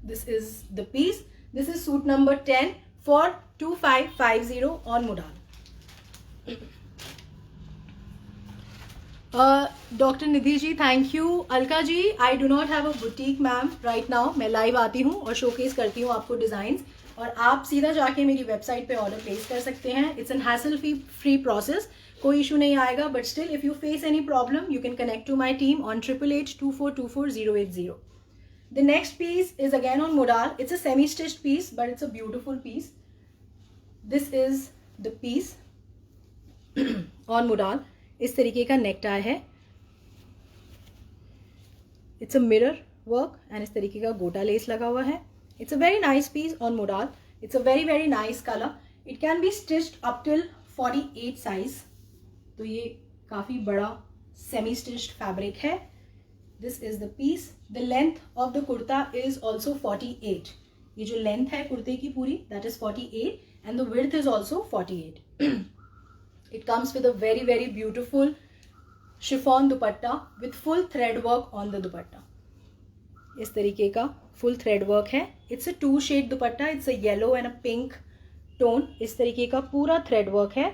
This is the piece. This is suit number 10 for 2550 on modal. Doctor Nidhi ji thank you. Alka ji, I do not have a boutique ma'am right now. मैं live आती हूँ और showcase करती हूँ आपको designs, और आप सीधा जाके मेरी वेबसाइट पे ऑर्डर प्लेस कर सकते हैं। It's an hassle free process, कोई इशू नहीं आएगा। But still if you face any problem you can connect to my team on 8882424080। The next piece is again on modal. It's a semi stitched piece but it's a beautiful piece. This is the piece on modal. इस तरीके का necktie है। It's a mirror work and इस तरीके का गोटा lace लगा हुआ है। It's a very nice piece on modal. It's a very very nice colour. It can be stitched up till 48 size, तो ये काफी बड़ा सेमी स्टिच्ड फैब्रिक है। This is the piece. The length of the kurta is also 48। ये जो length है कुर्ते की पूरी that is 48 and the width is also 48। It comes with a very very beautiful chiffon dupatta with full thread work on the dupatta. इस तरीके का full thread work है। It's a 2 shade dupatta. It's a yellow and a pink tone. इस तरीके का पूरा thread work है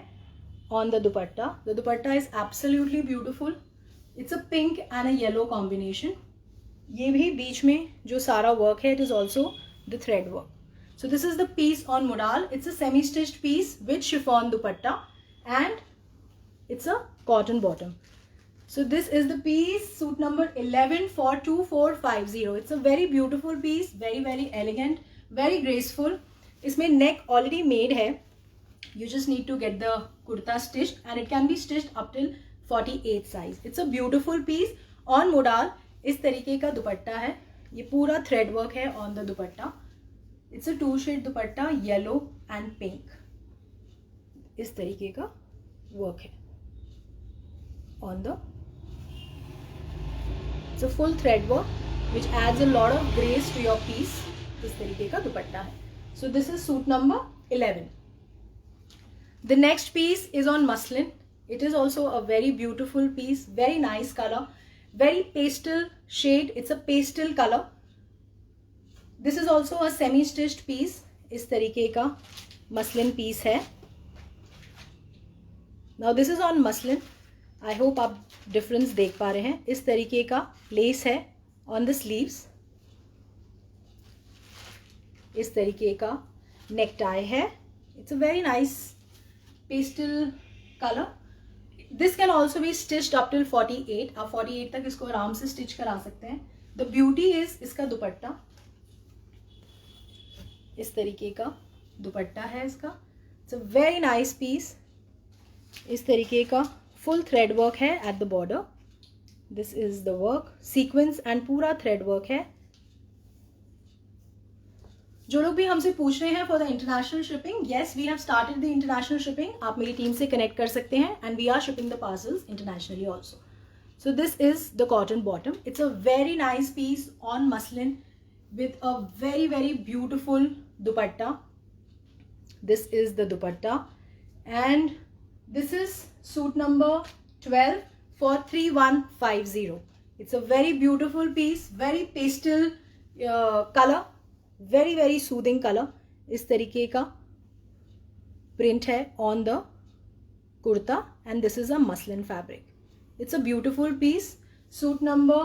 on the dupatta. The dupatta is absolutely beautiful. It's a pink and a yellow combination. ये भी बीच में जो सारा work है it is also the thread work. So this is the piece on modal. It's a semi stitched piece with chiffon dupatta. And it's a cotton bottom. So this is the piece, suit number 11 for 2450. It's a very beautiful piece, very very elegant, very graceful. इसमें neck already made है. You just need to get the kurta stitched and it can be stitched up till 48 size. It's a beautiful piece on modal. इस तरीके का दुपट्टा है। ये पूरा thread work है on the dupatta. It's a 2 shade dupatta, yellow and pink. इस तरीके का वर्क है on the, it's a full thread work which adds a lot of grace to your piece. इस तरीके का दुपट्टा है. So this is suit number 11. The next piece is on muslin. It is also a very beautiful piece, very nice color, very pastel shade. It's a pastel color. This is also a semi-stitched piece. इस तरीके का muslin piece है. Now this is on muslin. I hope आप difference देख पा रहे हैं. इस तरीके का lace है on the sleeves. इस तरीके का necktie है. It's a very nice pastel color. This can also be stitched up till 48. आप 48 तक इसको आराम से stitch करा सकते हैं. The beauty is इसका दुपट्टा. इस तरीके का दुपट्टा है इसका. It's a very nice piece. इस तरीके का full thread work है at the border. This is the work. Sequence and पूरा thread work है. जो लोग भी हमसे पूछ रहे हैं for the international shipping, yes we have started the international shipping. आप मेरी टीम से कनेक्ट कर सकते हैं and we are shipping the parcels internationally also. So this is the cotton bottom. It's a very nice piece on muslin with a very very beautiful dupatta. This is the dupatta and this is suit number 12 for 3150. It's a very beautiful piece, very pastel color, very very soothing color. इस तरीके का print है on the kurta and this is a muslin fabric. It's a beautiful piece. Suit number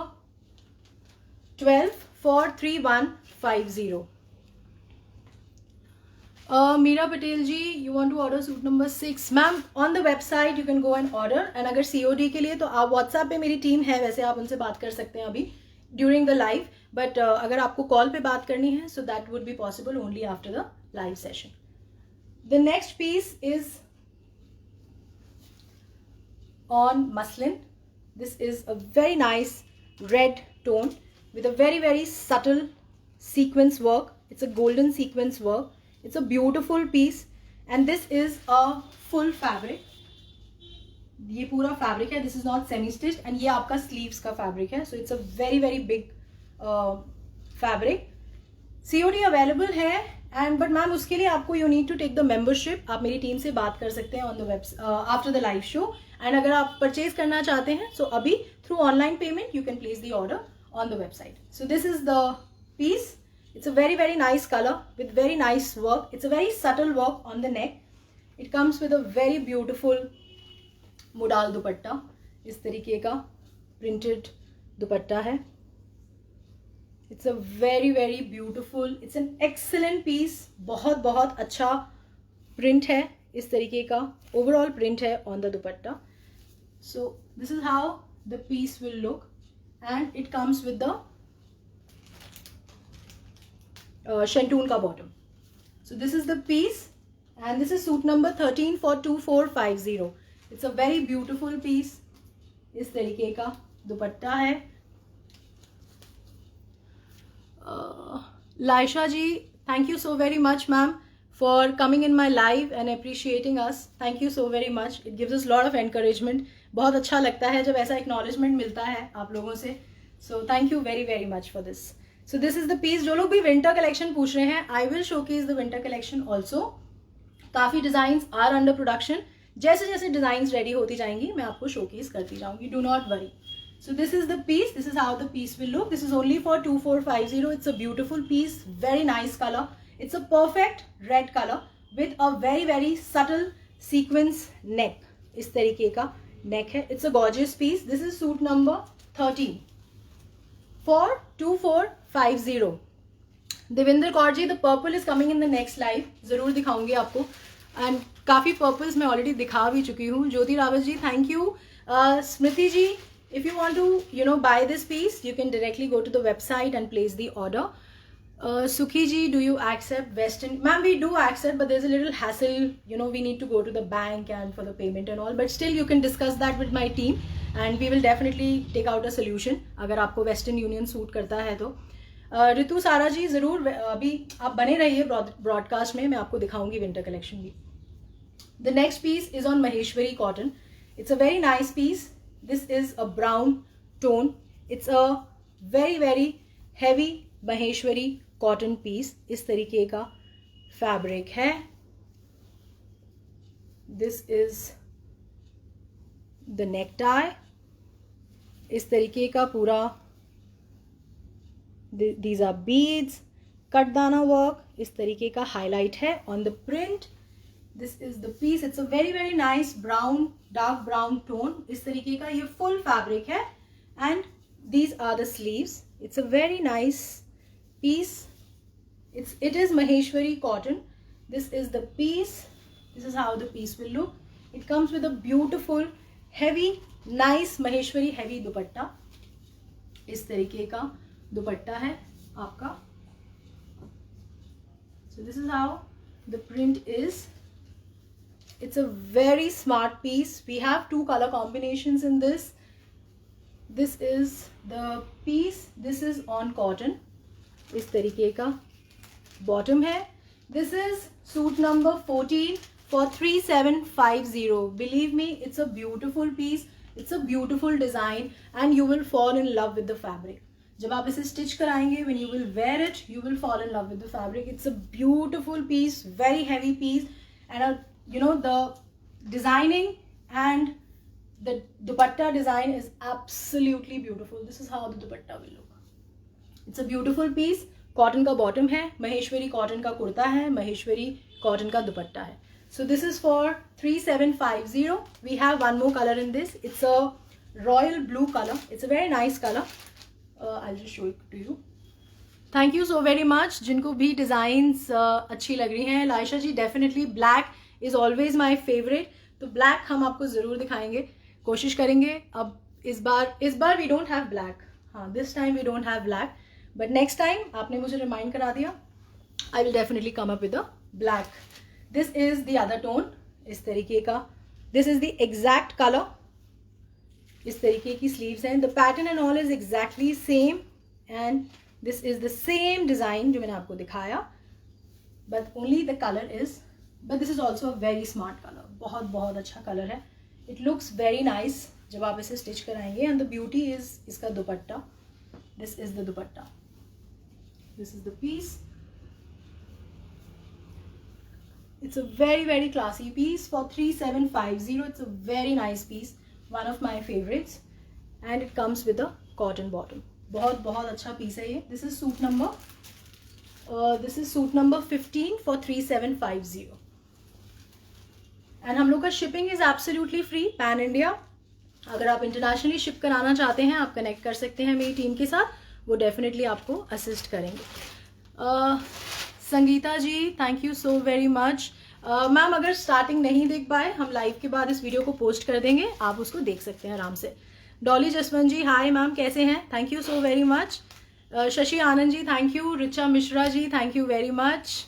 12 for 3150. Meera Patel ji, you want to order suit number 6? Ma'am, on the website you can go and order. And अगर COD के लिए तो आप WhatsApp पे मेरी team है, वैसे आप उनसे बात कर सकते हैं अभी during the live. But अगर आपको कॉल पे बात करनी है, so that would be possible only after the live session. The next piece is on muslin. This is a very nice red tone with a very very subtle sequence work. It's a golden sequence work. It's a beautiful piece and this is a full fabric. ये पूरा fabric है. This is not semi stitched and ये आपका sleeves का fabric है. So it's a very very big fabric. COD available है and but ma'am उसके लिए आपको you need to take the membership. आप मेरी टीम से बात कर सकते हैं on the web after the live show. And अगर आप purchase करना चाहते हैं so अभी through online payment you can place the order on the website. So this is the piece. It's a very very nice color with very nice work. It's a very subtle work on the neck. It comes with a very beautiful modal dupatta. इस तरीके का printed दुपट्टा है. It's a very very beautiful. It's an excellent piece. बहुत बहुत अच्छा print है. इस तरीके का overall print है on the dupatta. So this is how the piece will look. And it comes with the shantoon ka bottom. So this is the piece and this is suit number 13 for 2450. It's a very beautiful piece. इस तरीके का दुपट्टा है. Laisha ji, thank you so very much ma'am for coming in my live and appreciating us. Thank you so very much. It gives us a lot of encouragement. बहुत अच्छा लगता है जब ऐसा acknowledgement मिलता है आप लोगों से. So thank you very very much for this. So this is the piece. जो लोग भी winter collection पूछ रहे हैं, I will showcase the winter collection also. काफ़ी designs are under production. जैसे जैसे designs ready होती जाएंगी मैं आपको showcase करती जाऊंगी. Do not worry. So this is the piece. This is how the piece will look. This is only for 2450. It's a beautiful piece. Very nice color. It's a perfect red color with a very very subtle sequence neck. इस तरीके का neck है. It's a gorgeous piece. This is suit number 13 for 2450. Devendra Kaur ji, the purple is coming in the next live. ज़रूर दिखाऊंगी आपको. And काफ़ी purples मैं already दिखा भी चुकी हूँ. Jyoti Rawat ji, thank you. Smriti ji, if you want to buy this piece, you can directly go to the website and place the order. Sukhi ji, do you accept Western? Ma'am, we do accept, but there's a little hassle. We need to go to the bank and for the payment and all. But still, you can discuss that with my team, and we will definitely take out a solution. अगर आपको Western Union suit करता है तो. ऋतु सारा जी, ज़रूर अभी आप बने रहिए ब्रॉडकास्ट में, मैं आपको दिखाऊंगी विंटर कलेक्शन भी. The next piece is on Maheshwari cotton. It's a very nice piece. This is a brown tone. It's a very very heavy Maheshwari cotton piece, इस तरीके का फैब्रिक है। This is the neck tie, इस तरीके का पूरा, these are beads, कटदाना work, इस तरीके का हाईलाइट है on the print. This is the piece, it's a very very nice brown, dark brown tone, इस तरीके का ये फुल फैब्रिक है। And these are the sleeves. It's a very nice piece. It is Maheshwari cotton. This is the piece. This is how the piece will look. It comes with a beautiful heavy nice Maheshwari heavy दुपट्टा, इस तरीके का दुपट्टा है आपका। So this is how the print is. It's a very smart piece. We have 2 color combinations in this. This is the piece, this is on cotton, इस तरीके का bottom है। This is suit number 14 for 3750. Believe me, it's a beautiful piece, it's a beautiful design and you will fall in love with the fabric. जब आप इसे stitch कराएंगे, when you will wear it, you will fall in love with the fabric. It's a beautiful piece, very heavy piece, and you know, the designing and the dupatta design is absolutely beautiful. This is how the dupatta will look. It's a beautiful piece. Cotton का bottom है, Maheshwari cotton का कुर्ता है, Maheshwari cotton का दुपट्टा है। So this is for 3750. We have one more color in this. It's a royal blue color. It's a very nice color. I'll just show it to you. Thank you so very much. जिनको भी designs अच्छी लग रही हैं, Laisha ji definitely black is always my favourite, तो black हम आपको जरूर दिखाएंगे, कोशिश करेंगे। अब इस बार वी डोंट हैव ब्लैक, हाँ this time we don't have black, but next time आपने मुझे रिमाइंड करा दिया, I will definitely come up with a black. This is the other tone, इस तरीके का, this is the exact colour, इस तरीके की स्लीव्स हैं, the pattern and all is exactly same and this is the same design जो मैंने आपको दिखाया, but only the colour is, but this is also a very smart colour, बहुत बहुत अच्छा कलर है। इट लुक्स वेरी नाइस जब आप इसे स्टिच कराएंगे। एंड द ब्यूटी इज इसका dupatta, this is the dupatta, this is the piece. It's a very very classy piece for 3750. It's a very nice piece, one of my favorites, and it comes with a cotton bottom. बहुत बहुत अच्छा piece है ये। This is suit number 15 for 3750. And हम लोग का shipping is absolutely free pan India. अगर आप इंटरनेशनली शिप कराना चाहते हैं, आप कनेक्ट कर सकते हैं मेरी टीम के साथ, वो डेफिनेटली आपको असिस्ट करेंगे। Sangeeta ji thank you so very much. Ma'am अगर स्टार्टिंग नहीं देख पाए, हम लाइव के बाद इस वीडियो को पोस्ट कर देंगे, आप उसको देख सकते हैं आराम से। Dolly Jaswant ji hi ma'am, कैसे हैं? Thank you so very much. Shashi Anand ji thank you. Richa Mishra ji thank you very much.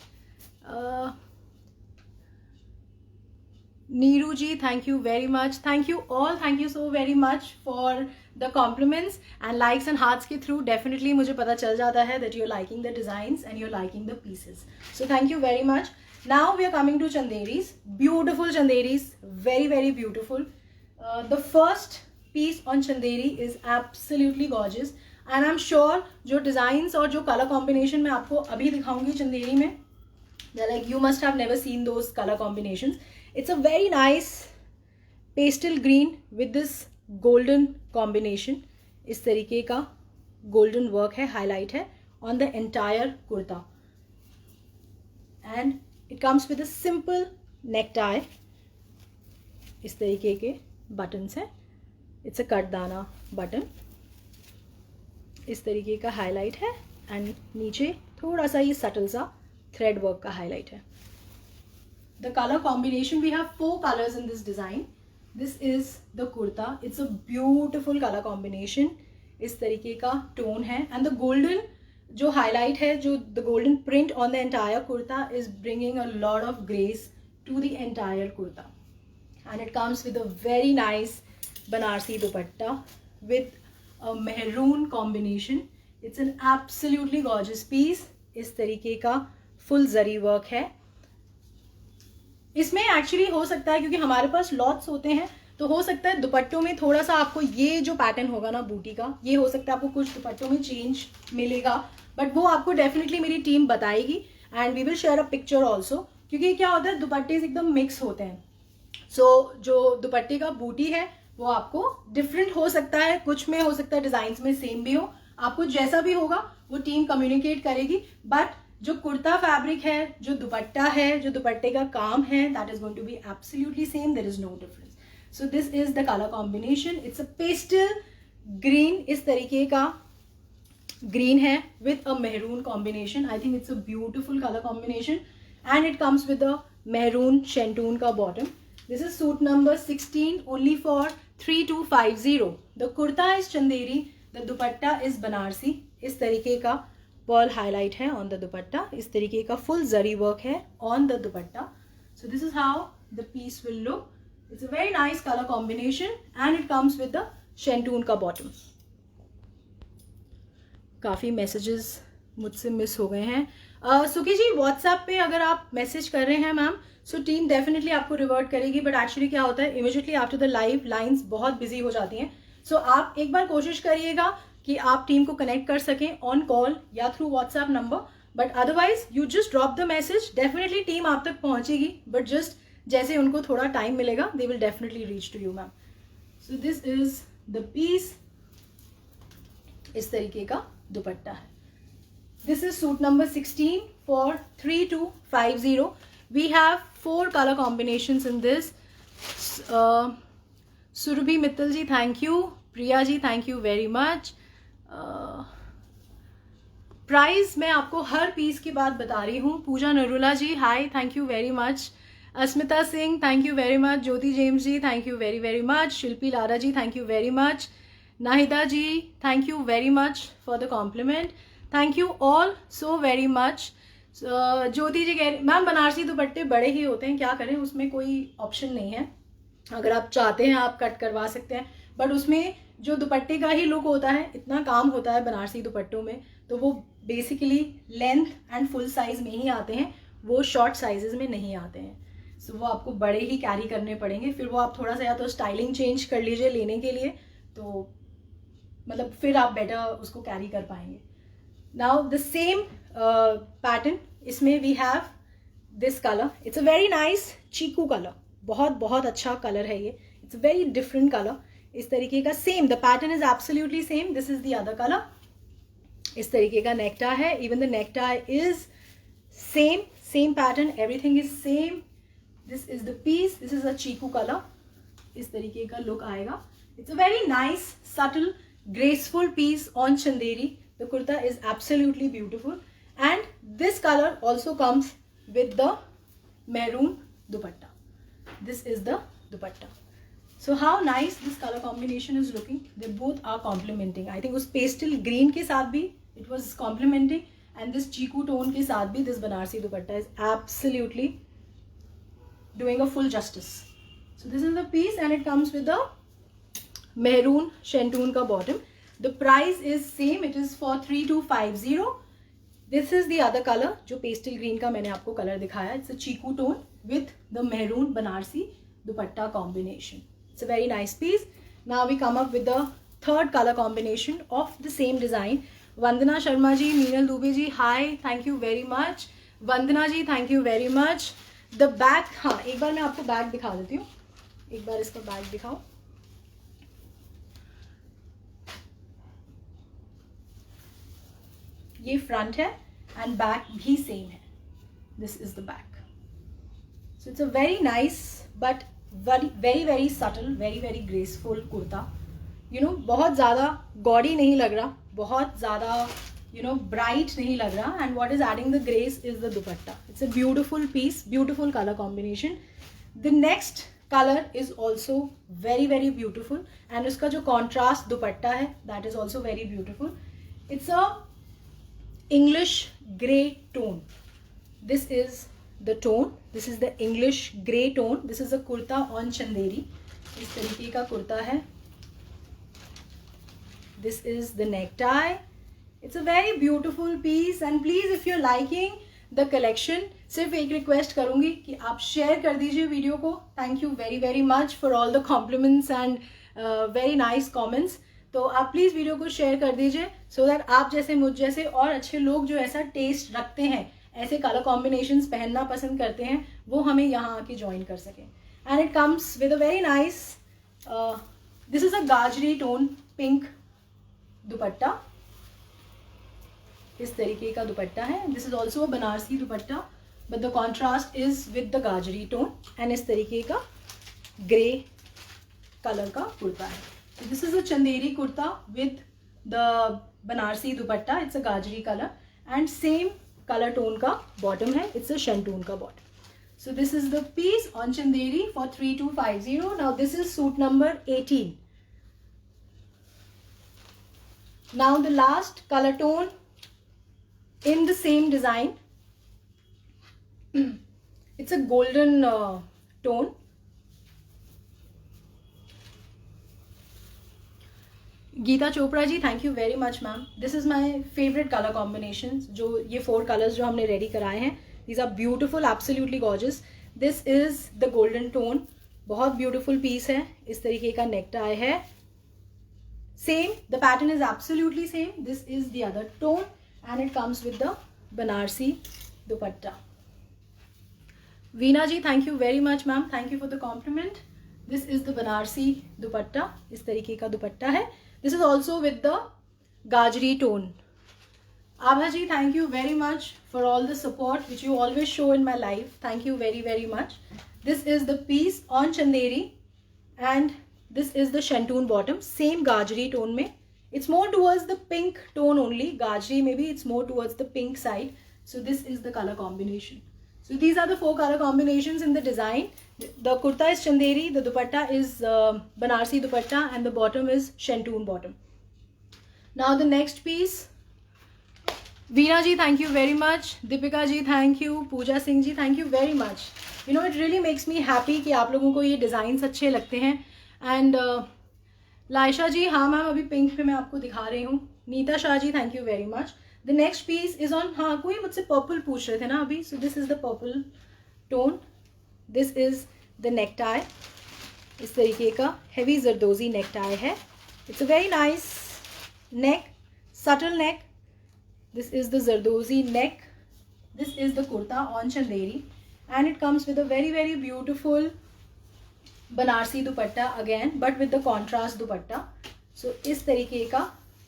Neeru ji thank you very much. Thank you all, thank you so very much for the compliments and likes and hearts के through definitely मुझे पता चल जाता है that you are liking the designs and you are liking the pieces, so thank you very much. Now we are coming to Chanderis, beautiful Chanderis, very very beautiful. The first piece on Chanderi is absolutely gorgeous and I am sure जो designs और जो colour combination मैं आपको अभी दिखाऊंगी चंदेरी में, like you must have never seen those colour combinations. It's a very nice pastel green with this golden combination. इस तरीके का golden work है, highlight है on the entire kurta. And it comes with a simple necktie. इस तरीके के buttons हैं. It's a कटदाना button. इस तरीके का highlight है and नीचे थोड़ा सा ये subtle सा thread work का highlight है. The color combination, we have 4 colors in this design. This is the kurta. It's a beautiful color combination. इस तरीके का tone है and the golden जो highlight है, जो the golden print on the entire kurta is bringing a lot of grace to the entire kurta. And it comes with a very nice Banarsi dupatta with a maroon combination. It's an absolutely gorgeous piece. इस तरीके का full zari work है। इसमें actually हो सकता है क्योंकि हमारे पास लॉट्स होते हैं तो हो सकता है दुपट्टों में थोड़ा सा आपको ये जो पैटर्न होगा ना बूटी का, ये हो सकता है आपको कुछ दुपट्टों में चेंज मिलेगा, बट वो आपको डेफिनेटली मेरी टीम बताएगी and we will share a picture also, क्योंकि क्या होता है दुपट्टे एकदम मिक्स होते हैं। सो जो दुपट्टे का बूटी है वो आपको डिफरेंट हो सकता है, कुछ में हो सकता है डिजाइन में सेम भी हो, आपको जैसा भी होगा वो टीम कम्युनिकेट करेगी, बट जो कुर्ता फैब्रिक है, जो दुपट्टा है, जो दुपट्टे का काम है, that is going to be absolutely same, there is no difference. So this is the colour combination, it's a pastel green, इस तरीके का ग्रीन है with a maroon combination. I think it's a beautiful colour combination and it comes with a maroon शेंटून का bottom. This is suit number 16 only for 3250. The kurta is Chanderi, the dupatta is Banarasi. इस तरीके का Perl highlight है on the dupatta, इस तरीके का full जरी work है on the dupatta. So this is how the piece will look. It's a very nice color combination and it comes with the shantoon का bottom. काफ़ी मैसेजेस मुझसे मिस हो गए हैं। सुखी जी व्हाट्सएप पे अगर आप मैसेज कर रहे हैं मैम, सो टीम डेफिनेटली आपको रिवर्ट करेगी, बट एक्चुअली क्या होता है immediately after the live lines बहुत बिजी हो जाती हैं। सो आप एक बार कोशिश करिएगा कि आप टीम को कनेक्ट कर सकें ऑन कॉल या through WhatsApp number, but otherwise you just drop the message, definitely team आप तक पहुंचेगी, बट जस्ट जैसे उनको थोड़ा टाइम मिलेगा they will definitely reach to you ma'am. So this is the piece, इस तरीके का दुपट्टा है। This is suit number 16 for 3250। We have 4 color combinations in this. Surabhi Mittal ji, thank you. Priya ji, thank you very much. Price मैं आपको हर piece की बात बता रही हूँ। Pooja Narula ji, hi, thank you very much. Asmita Singh, thank you very much. Jyoti James ji, thank you very very much. Shilpi Lara ji, thank you very much. Nahida ji, thank you very much for the compliment. Thank you all so very much. Jyoti ji कह रही ma'am Banarasi दुपट्टे बड़े ही होते हैं, क्या करें, उसमें कोई ऑप्शन नहीं है, अगर आप चाहते हैं आप कट करवा सकते हैं, बट उसमें जो दुपट्टे का ही लुक होता है, इतना काम होता है बनारसी दुपट्टों में, तो वो basically length and full size में ही आते हैं, वो शॉर्ट साइजेस में नहीं आते हैं। सो वो आपको बड़े ही कैरी करने पड़ेंगे, फिर वो आप थोड़ा सा या तो स्टाइलिंग चेंज कर लीजिए लेने के लिए, तो मतलब फिर आप बेटर उसको कैरी कर पाएंगे। नाउ द सेम पैटर्न, इसमें we have this colour, it's a very nice chikoo colour, बहुत बहुत अच्छा कलर है ये, it's a very different colour. इस तरीके का same, the pattern is absolutely same, this is the other colour. इस तरीके का नेकटा है, even the necktie is same pattern, everything is same. This is the piece, this is a chikoo colour, इस तरीके का लुक आएगा। It's a very nice subtle graceful piece on chanderi. The kurta is absolutely beautiful and this color also comes with the maroon dupatta. This is the dupatta. So how nice this color combination is looking. They both are complementing. I think उस pastel green के साथ भी it was complementing and this chiku tone के साथ भी this banarsi dupatta is absolutely doing a full justice. So this is the piece and it comes with the maroon शेंटून का bottom. The price is same, it is for 3250। This is the other colour, जो pastel green का मैंने आपको colour दिखाया, it's a chikoo tone with the maroon Banarasi dupatta combination. It's a very nice piece. Now we come up with the third colour combination of the same design. Vandana Sharma ji, Meenal Dubey ji, hi, thank you very much. Vandana ji, thank you very much. The back, हाँ एक बार मैं आपको back दिखा देती हूँ, एक बार इसका back दिखाओ। ये फ्रंट है एंड बैक भी सेम है, this is the back. So it's a very nice but very very subtle, very very graceful kurta. You know बहुत ज़्यादा गॉडी नहीं लग रहा, बहुत ज़्यादा यू नो ब्राइट नहीं लग रहा, and what is adding the grace is the dupatta. It's a beautiful piece, beautiful colour combination. The next colour is also very very beautiful and उसका जो कॉन्ट्रास्ट दुपट्टा है that is also very beautiful. It's a English grey tone. This is the tone. This is the English grey tone. This is a kurta on chanderi. इस तरीके का कुर्ता है। This is the necktie. It's a very beautiful piece and please if you're liking the collection. सिर्फ एक request करूंगी कि आप share कर दीजिए वीडियो को। Thank you very very much for all the compliments and very nice comments. तो आप प्लीज़ वीडियो को शेयर कर दीजिए सो दैट आप जैसे मुझ जैसे और अच्छे लोग जो ऐसा टेस्ट रखते हैं, ऐसे कलर कॉम्बिनेशंस पहनना पसंद करते हैं, वो हमें यहाँ आके ज्वाइन कर सकें। And it comes with a very nice, this is a gajari tone pink dupatta. इस तरीके का दुपट्टा है। This is also a Banarasi dupatta but the contrast is with the gajari tone. And इस तरीके का ग्रे कलर का कुर्ता है। This is a Chanderi kurta with the Banarasi dupatta. It's a gajari colour and same colour tone का बॉटम है। इट्स अ शंटून का bottom. So this is the piece on Chanderi for 3250. Now this is suit number 18. Now the last color tone in the same design. It's a golden tone. Geeta Chopra ji, thank you very much ma'am. This is my favourite colour combination. जो ये 4 colours जो हमने ready कराए हैं, these are beautiful, absolutely gorgeous. This is the golden tone. बहुत beautiful piece है। इस तरीके का नेक टाई है। Same, the pattern is absolutely same. This is the other tone and it comes with the Banarsi dupatta. Veena ji, thank you very much ma'am. Thank you for the compliment. This is the Banarsi dupatta. इस तरीके का दुपट्टा है। This is also with the Gajri tone. Abha ji, thank you very much for all the support which you always show in my life. Thank you very very much. This is the piece on Chanderi and this is the Shantoon bottom. Same Gajri tone mein. It's more towards the pink tone only. Gajri maybe it's more towards the pink side. So this is the color combination. So these are the 4 color combinations in the design. The kurta is Chanderi, the dupatta is Banarsi dupatta and the bottom is Shantoon bottom. Now the next piece. Veena ji, thank you very much. Deepika ji, thank you. Pooja Singh ji, thank you very much. You know it really makes me happy कि आप लोगों को ये designs अच्छे लगते हैं। And Laisha जी, हाँ ma'am, अभी पिंक पे मैं आपको दिखा रही हूँ। Neeta Shah ji, thank you very much. The next piece is on, हाँ कोई मुझसे पर्पल पूछ रहे थे ना अभी। So this is the purple tone. This is the neck tie. इस तरीके का हैवी जरदोजी नेक टाई है। It's a very nice neck, subtle neck. This is the Zardozi neck. This is the kurta on Chanderi and it comes with a very very beautiful Banarsi dupatta again but with the contrast dupatta. So इस तरीके का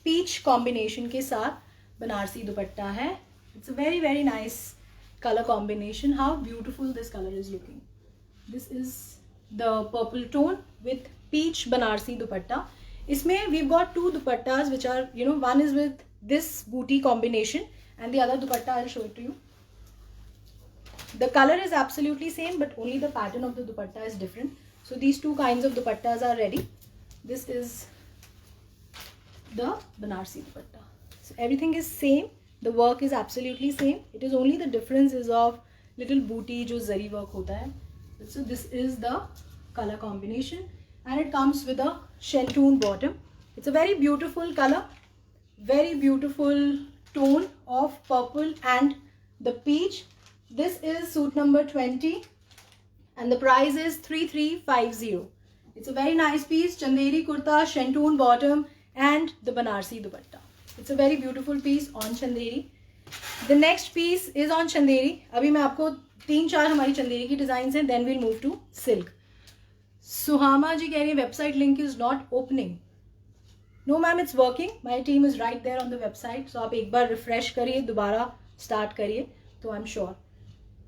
peach combination के साथ Banarsi dupatta है. It's a very very nice color combination. How beautiful this color is looking. This is the purple tone with peach Banarsi dupatta. इसमें we've got 2 dupattas which are, you know, one is with this booty combination and the other dupatta I'll show it to you. The color is absolutely same but only the pattern of the dupatta is different. So these 2 kinds of dupattas are ready. This is the Banarsi dupatta. So everything is same. The work is absolutely same. It is only the difference is of little booty जो zari work होता है. So this is the color combination and it comes with a Shantoon bottom. It's a very beautiful color. Very beautiful tone of purple and the peach. This is suit number 20 and the price is 3350. It's a very nice piece. Chanderi kurta, Shantoon bottom and the Banarsi dupatta. It's a very beautiful piece on Chanderi. The next piece is on Chanderi. अभी मैं आपको 3-4 हमारी चंदेरी की design हैं, then we'll move to silk. सुहामा जी कह रही है website link is not opening. No ma'am, it's working. My team is right there on the website. So आप एक बार रिफ्रेश करिए, दोबारा स्टार्ट करिए तो आई एम श्योर,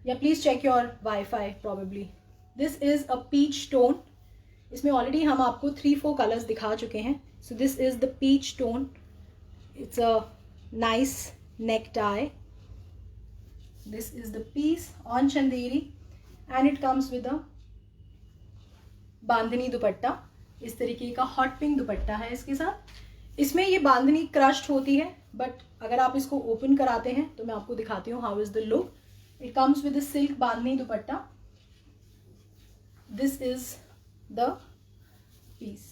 या please check your wifi probably. This is a peach tone. इसमें already हम आपको 3-4 कलर्स दिखा चुके हैं। So this is the peach tone. It's a nice neck tie. This is the piece on Chanderi and it comes with a bandhani dupatta. इस तरीके का hot pink दुपट्टा है इसके साथ। इसमें ये बांधनी क्रश्ड होती है बट अगर आप इसको ओपन कराते हैं तो मैं आपको दिखाती हूँ how is the look. It comes with silk bandhani dupatta. This is the piece.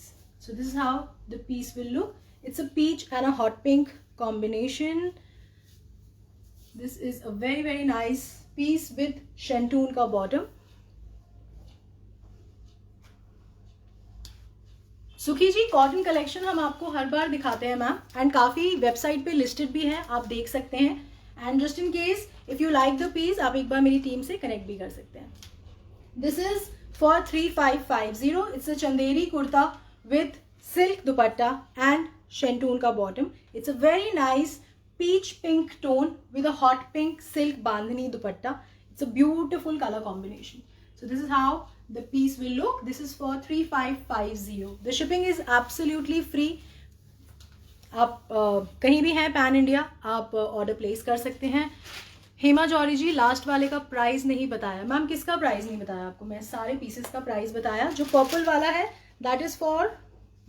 So this is how the piece will look. It's a peach and a hot pink combination. This is a very very nice piece with shantoon का bottom. सुखी जी, cotton collection हम आपको हर बार दिखाते हैं ma'am, and काफ़ी website पे listed भी है, आप देख सकते हैं। And just in case if you like the piece, आप एक बार मेरी टीम से कनेक्ट भी कर सकते हैं। This is for 3550। It's a Chanderi kurta with silk dupatta and shantoon का bottom. It's a very nice peach pink tone with a hot pink silk bandhani dupatta. It's a beautiful color combination. So this is how the piece will look. This is for 3550. The shipping is absolutely free. आप कहीं भी हैं pan India, आप order place कर सकते हैं। हेमा जौहरी जी, last वाले का प्राइस नहीं बताया। मैम किसका प्राइस नहीं बताया आपको? मैं सारे पीसेस का प्राइस बताया। जो पर्पल वाला है दैट इज फॉर,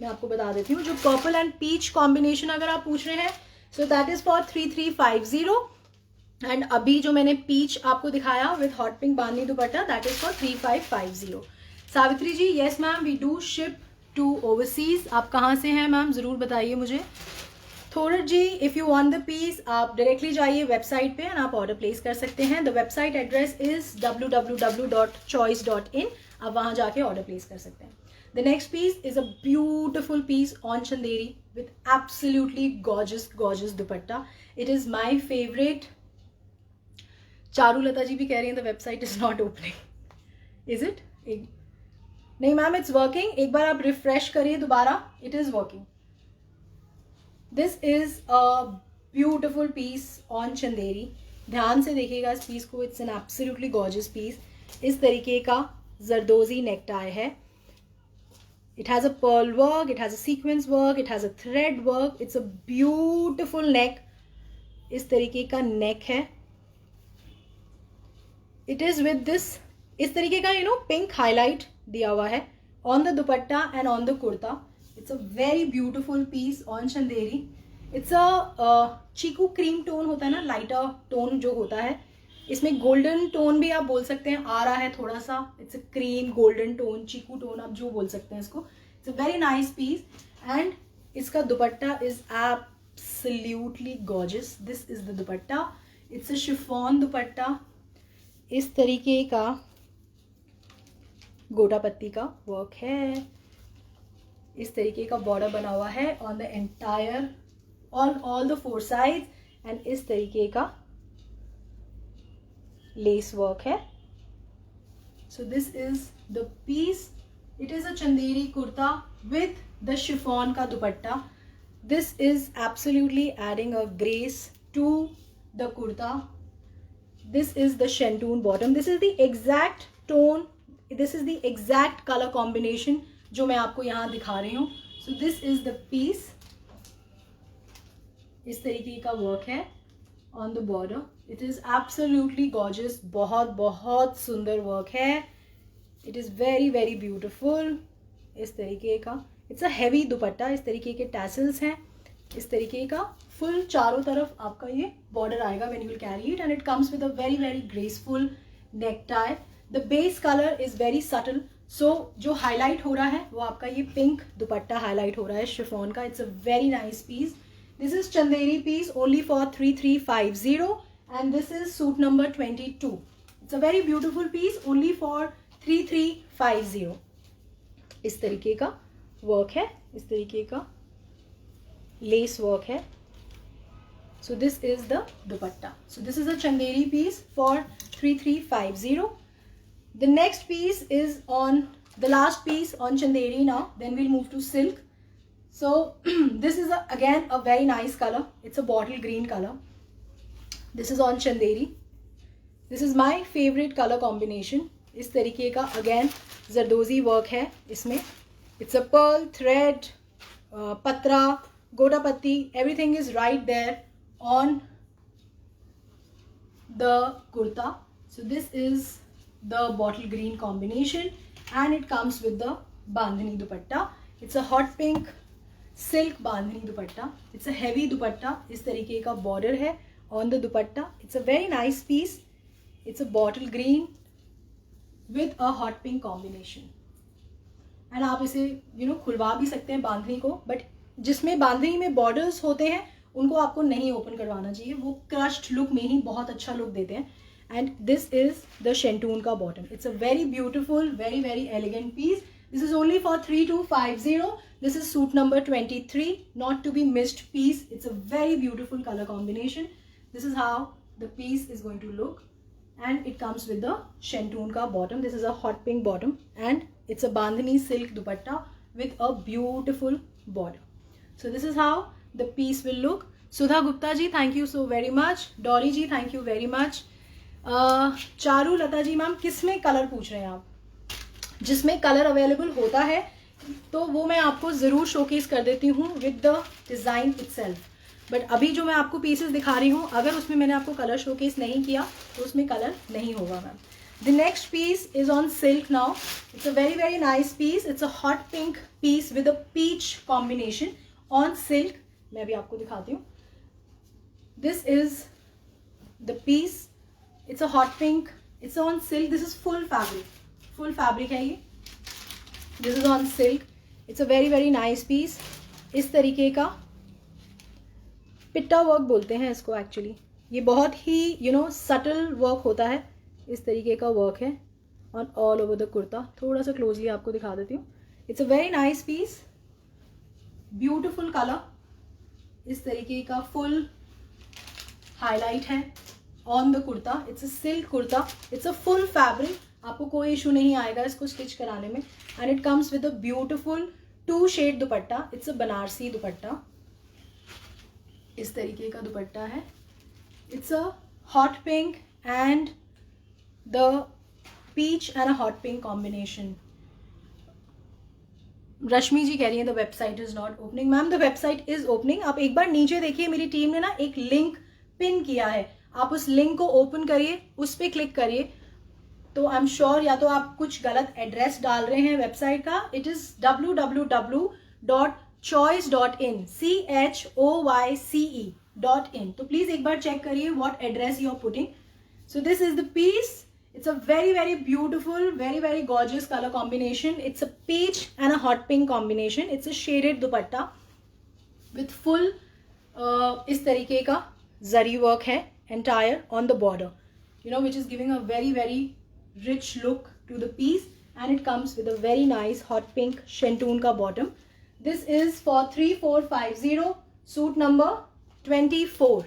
मैं आपको बता देती हूँ, जो पर्पल एंड पीच कॉम्बिनेशन अगर आप पूछ रहे हैं, so that is for 3350। And अभी जो मैंने पीच आपको दिखाया with hot pink bandhani dupatta, that is for 3550। Savitri ji, yes ma'am, we do ship to overseas. आप कहाँ से हैं मैम, ज़रूर बताइए मुझे। Thorat ji, if you want the piece, आप डायरेक्टली जाइए वेबसाइट पे एंड आप ऑर्डर प्लेस कर सकते हैं। The website address is www.choice.in। आप वहाँ जाके ऑर्डर प्लेस कर सकते हैं। The next piece is a beautiful piece on Chanderi with absolutely gorgeous dupatta. It is my favourite. Charulata ji भी कह रही हैं the website is not opening. Is it? नहीं मैम, इट्स वर्किंग। एक बार आप रिफ्रेश करिए दोबारा, it is working. This is a beautiful piece on Chanderi. ध्यान से देखिएगा इस पीस को। It's an absolutely gorgeous piece. इस तरीके का जरदोजी नेक टाई है। It has a pearl work, it has a sequence work, it has a thread work. It's a beautiful नेक। इस तरीके का नेक है। इट इज विद दिस, इस तरीके का पिंक हाईलाइट दिया हुआ है on the dupatta and on the kurta. It's a very beautiful piece on Chanderi. It's a chikoo cream tone होता है ना, लाइटर टोन जो होता है, इसमें गोल्डन टोन भी आप बोल सकते हैं, आ रहा है थोड़ा सा। It's a cream golden tone, chikoo tone, आप जो बोल सकते हैं इसको। It's a very nice piece and इसका dupatta is absolutely gorgeous. This is the dupatta. It's a chiffon dupatta. इस तरीके का गोटा पत्ती का वर्क है। इस तरीके का बॉर्डर बना हुआ है on the entire, all the four sides, and इस तरीके का लेस वर्क है। So this is the piece. It is a Chanderi kurta with the chiffon का dupatta. This is absolutely adding a grace to the kurta. This is the Shentoon bottom. This is the exact tone. This is the exact color combination जो मैं आपको यहाँ दिखा रही हूँ. So this is the piece. इस तरीके का वर्क है on the border. It is absolutely gorgeous. बहुत बहुत सुंदर वर्क है. It is very very beautiful. इस तरीके का. It's a heavy दुपट्टा. इस तरीके के tassels हैं. इस तरीके का फुल चारों तरफ आपका ये बॉर्डर आएगा when you will carry it, and it comes with a very very graceful necktie. The base color is very subtle, so जो हाईलाइट हो रहा है वो आपका ये पिंक दुपट्टा हाईलाइट हो रहा है शिफॉन का. It's a very nice piece. This is Chanderi piece only for 3350, and this is suit number 22. It's a very beautiful piece only for 3350. इस तरीके का वर्क है, इस तरीके का लेस वर्क है. So this is the dupatta. So this is a Chanderi piece for 3350. The next piece is on the last piece on Chanderi now. Then we'll move to silk. So this is again a very nice color. It's a bottle green color. This is on Chanderi. This is my favorite color combination. इस तरीके का again जरदोजी work है इसमें. It's a pearl thread, patra, गोटा पत्ती. Everything is right there on the kurta. So this is the bottle green combination, and it comes with the bandhani dupatta. It's a hot pink silk bandhani dupatta. It's a heavy dupatta. इस तरीके का border है on the dupatta. It's a very nice piece. It's a bottle green with a hot pink combination. And आप इसे खुलवा भी सकते हैं बांधनी को, but जिसमें बांधनी में borders होते हैं उनको आपको नहीं ओपन करवाना चाहिए, वो क्रश्ड लुक में ही बहुत अच्छा लुक देते हैं. And this is the shantoon का bottom. It's a very beautiful, very very elegant piece. This is only for 3250. This is suit number 23, not to be missed piece. It's a very beautiful color combination. This is how the piece is going to look, and it comes with the shantoon ka bottom. This is a hot pink bottom, and it's a bandhani silk dupatta with a beautiful border. So this is how the piece will look. Sudha Gupta ji, thank you so very much. Dolly ji, thank you very much. Charu Lata ji ma'am, किस में colour पूछ रहे हैं आप? जिसमें colour available होता है तो वो मैं आपको ज़रूर शोकेस कर देती हूँ with the design itself. But अभी जो मैं आपको पीसेस दिखा रही हूँ, अगर उसमें मैंने आपको कलर शोकेस नहीं किया तो उसमें कलर नहीं होगा ma'am. The next piece is on silk now. It's a very very nice piece. It's a hot pink piece with a peach combination on silk. मैं अभी आपको दिखाती हूँ. This is the piece. It's a hot pink. It's on silk. This is full fabric. Full fabric है ये. This is on silk. It's a very very nice piece. इस तरीके का पिट्टा वर्क बोलते हैं इसको एक्चुअली. ये बहुत ही सटल वर्क होता है. इस तरीके का वर्क है on all over the kurta. थोड़ा सा क्लोजली आपको दिखा देती हूँ. It's a very nice piece. Beautiful colour. इस तरीके का फुल हाईलाइट है on the kurta. It's a silk kurta. It's a full fabric. आपको कोई इशू नहीं आएगा इसको स्टिच कराने में. And it comes with a beautiful 2 shade dupatta. It's a Banarasi dupatta. इस तरीके का दुपट्टा है. It's a hot pink and the peach and a hot pink combination. Rashmi ji कह रही है the website is not opening. Ma'am the website is opening. आप एक बार नीचे देखिए, मेरी टीम ने ना एक लिंक पिन किया है. आप उस लिंक को ओपन करिए, उस पर क्लिक करिए, तो आई एम श्योर या तो आप कुछ गलत एड्रेस डाल रहे हैं वेबसाइट का. It is www.choice.in. CHOYCE.in. तो प्लीज एक बार चेक करिए what address you are putting. So this is the piece. It's a very very beautiful, very very gorgeous colour combination. It's a peach and a hot pink combination. It's a shaded dupatta with full इस तरीके का zari work है entire on the border, which is giving a very very rich look to the piece, and it comes with a very nice hot pink shantoon ka bottom. This is for 3450, suit number 24.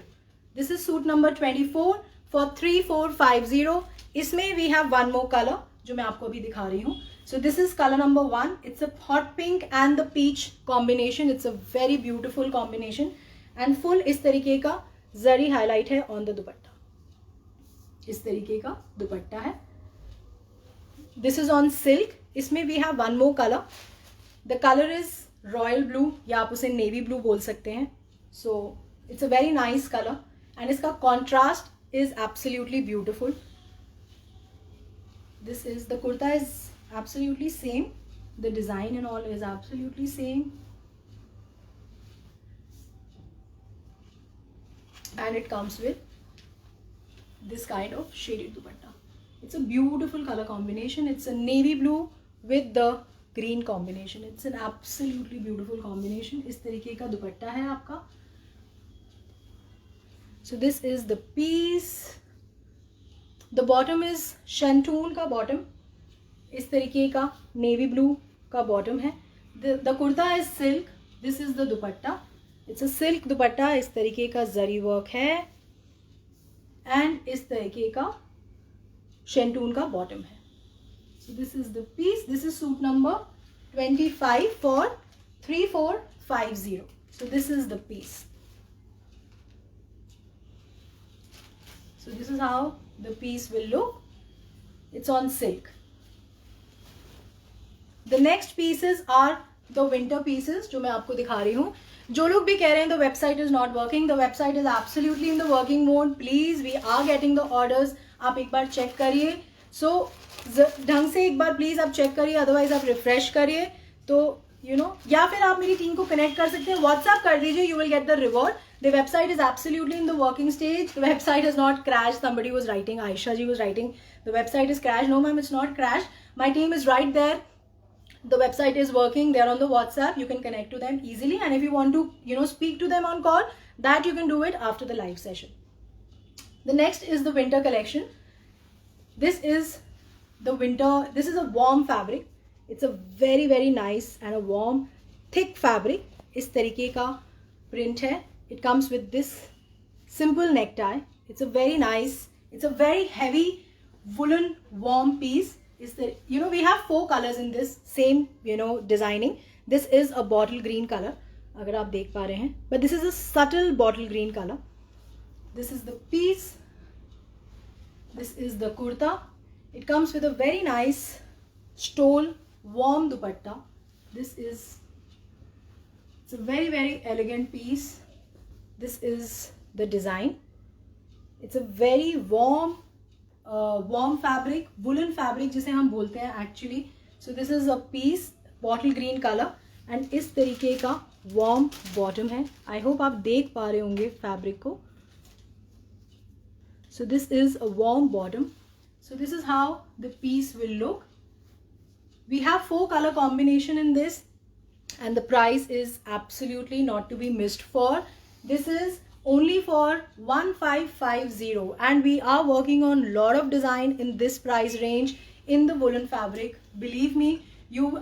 This is suit number 24 for 3450. इसमें we have one more color जो मैं आपको अभी दिखा रही हूँ. So this is color number 1. It's a hot pink and the peach combination. It's a very beautiful combination and full इस तरीके का जरी हाईलाइट है on the दुपट्टा. इस तरीके का दुपट्टा है. This is on silk. इसमें we have one more colour. The colour is royal blue या आप उसे नेवी ब्लू बोल सकते हैं. So it's a very nice colour and इसका contrast is absolutely beautiful. This is the kurta is absolutely same. The design and all is absolutely same and it comes with this kind of shaded dupatta. It's a beautiful color combination. It's a navy blue with the green combination. It's an absolutely beautiful combination. इस तरीके का दुपट्टा है आपका. So this is the piece. The bottom is shantoon का bottom. इस तरीके का navy blue का bottom है. The kurta is silk. This is the dupatta. It's a silk दुपट्टा. इस तरीके का जरी वर्क है एंड इस तरीके का शेंटून का बॉटम है. So this is the piece. This is suit number 25 for 3450. So this is the piece. So this is how the piece will look. It's on silk. The next pieces are the winter pieces जो मैं आपको दिखा रही हूँ. जो लोग भी कह रहे हैं the website is not working, the website is absolutely in the working mode. Please we are getting the orders. आप एक बार चेक करिए. सो ढंग से एक बार प्लीज आप चेक करिए, अदरवाइज आप रिफ्रेश करिए. तो या फिर आप मेरी टीम को कनेक्ट कर सकते हैं, व्हाट्सएप कर दीजिए, you will get the reward. The website is absolutely in the working stage. The website is not crash. Somebody was writing, Ayesha ji was writing the website is crash. No ma'am, it's not crash. My team is right there. The website is working. They are on the WhatsApp. You can connect to them easily, and if you want to speak to them on call, that you can do it after the live session. The next is the winter collection. This is the winter, this is a warm fabric. It's a very very nice and a warm thick fabric. इस तरीके का print है. It comes with this simple necktie. It's a very nice, it's a very heavy woolen warm piece. Is the, you know, we have 4 colors in this same, you know, designing. This is a bottle green color, अगर आप देख पा रहे हैं, but this is a subtle bottle green color. This is the piece. This is the kurta. It comes with a very nice stole warm dupatta. This is, it's a very very elegant piece. This is the design. It's a very warm warm fabric, woolen fabric जिसे हम बोलते हैं actually. So this is a piece, bottle green color, and इस तरीके का warm bottom है. I hope आप देख पा रहे होंगे fabric को. So this is a warm bottom. So this is how the piece will look. We have 4 color combination in this, and the price is absolutely not to be missed for. This is only for 1550, and we are working on lot of design in this price range in the woolen fabric. Believe me,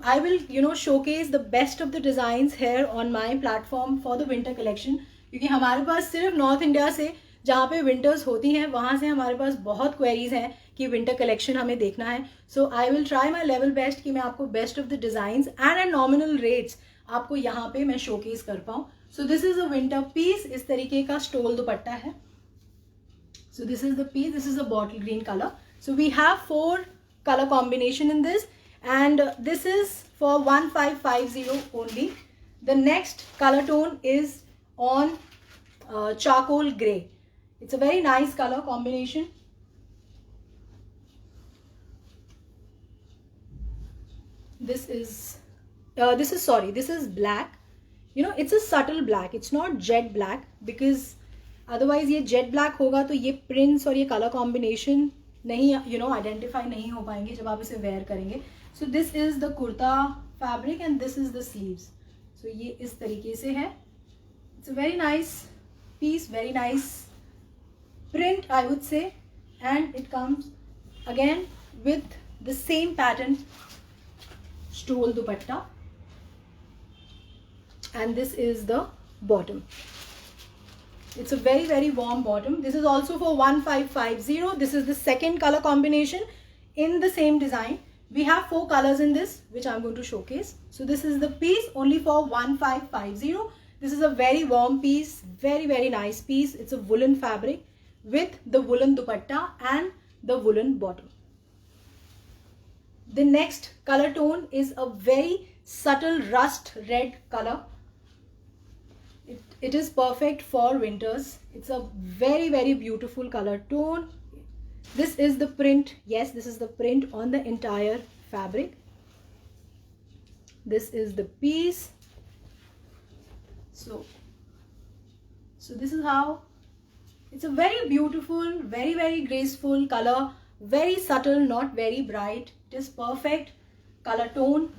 I will, you know, showcase the best of the designs here on my platform for the winter collection, क्योंकि हमारे पास सिर्फ north India से जहाँ पे winters होती हैं वहाँ से हमारे पास बहुत क्वेरीज हैं कि विंटर कलेक्शन हमें देखना है. So I will try my level best कि मैं आपको best of the designs and at nominal rates आपको यहाँ पे मैं शोकेस कर पाऊँ. So this is a winter piece. इस तरीके का स्टोल दुपट्टा है. So this is the piece. This is a bottle green colour. So we have 4 color combination in this, and this is for 1550 only. The next color tone is on charcoal gray. It's a very nice color combination. This is black. You know, it's a subtle black. It's not jet black, because otherwise ये jet black होगा तो ये prints और ये color combination नहीं, you know, identify नहीं हो पाएंगे जब आप इसे wear करेंगे. So this is the kurta fabric and this is the sleeves. So ये इस तरीके से है. It's a very nice piece, very nice print I would say, and it comes again with the same pattern stole dupatta, and this is the bottom. It's a very very warm bottom. This is also for 1550. This is the second color combination in the same design. We have 4 colors in this, which I'm going to showcase. So this is the piece only for 1550. This is a very warm piece, very very nice piece. It's a woolen fabric with the woolen dupatta and the woolen bottom. The next color tone is a very subtle rust red color. It is perfect for winters. It's a very very beautiful color tone. This is the print. Yes, this is the print on the entire fabric. This is the piece. So this is how it's a very beautiful, very very graceful color, very subtle, not very bright. It is perfect color tone.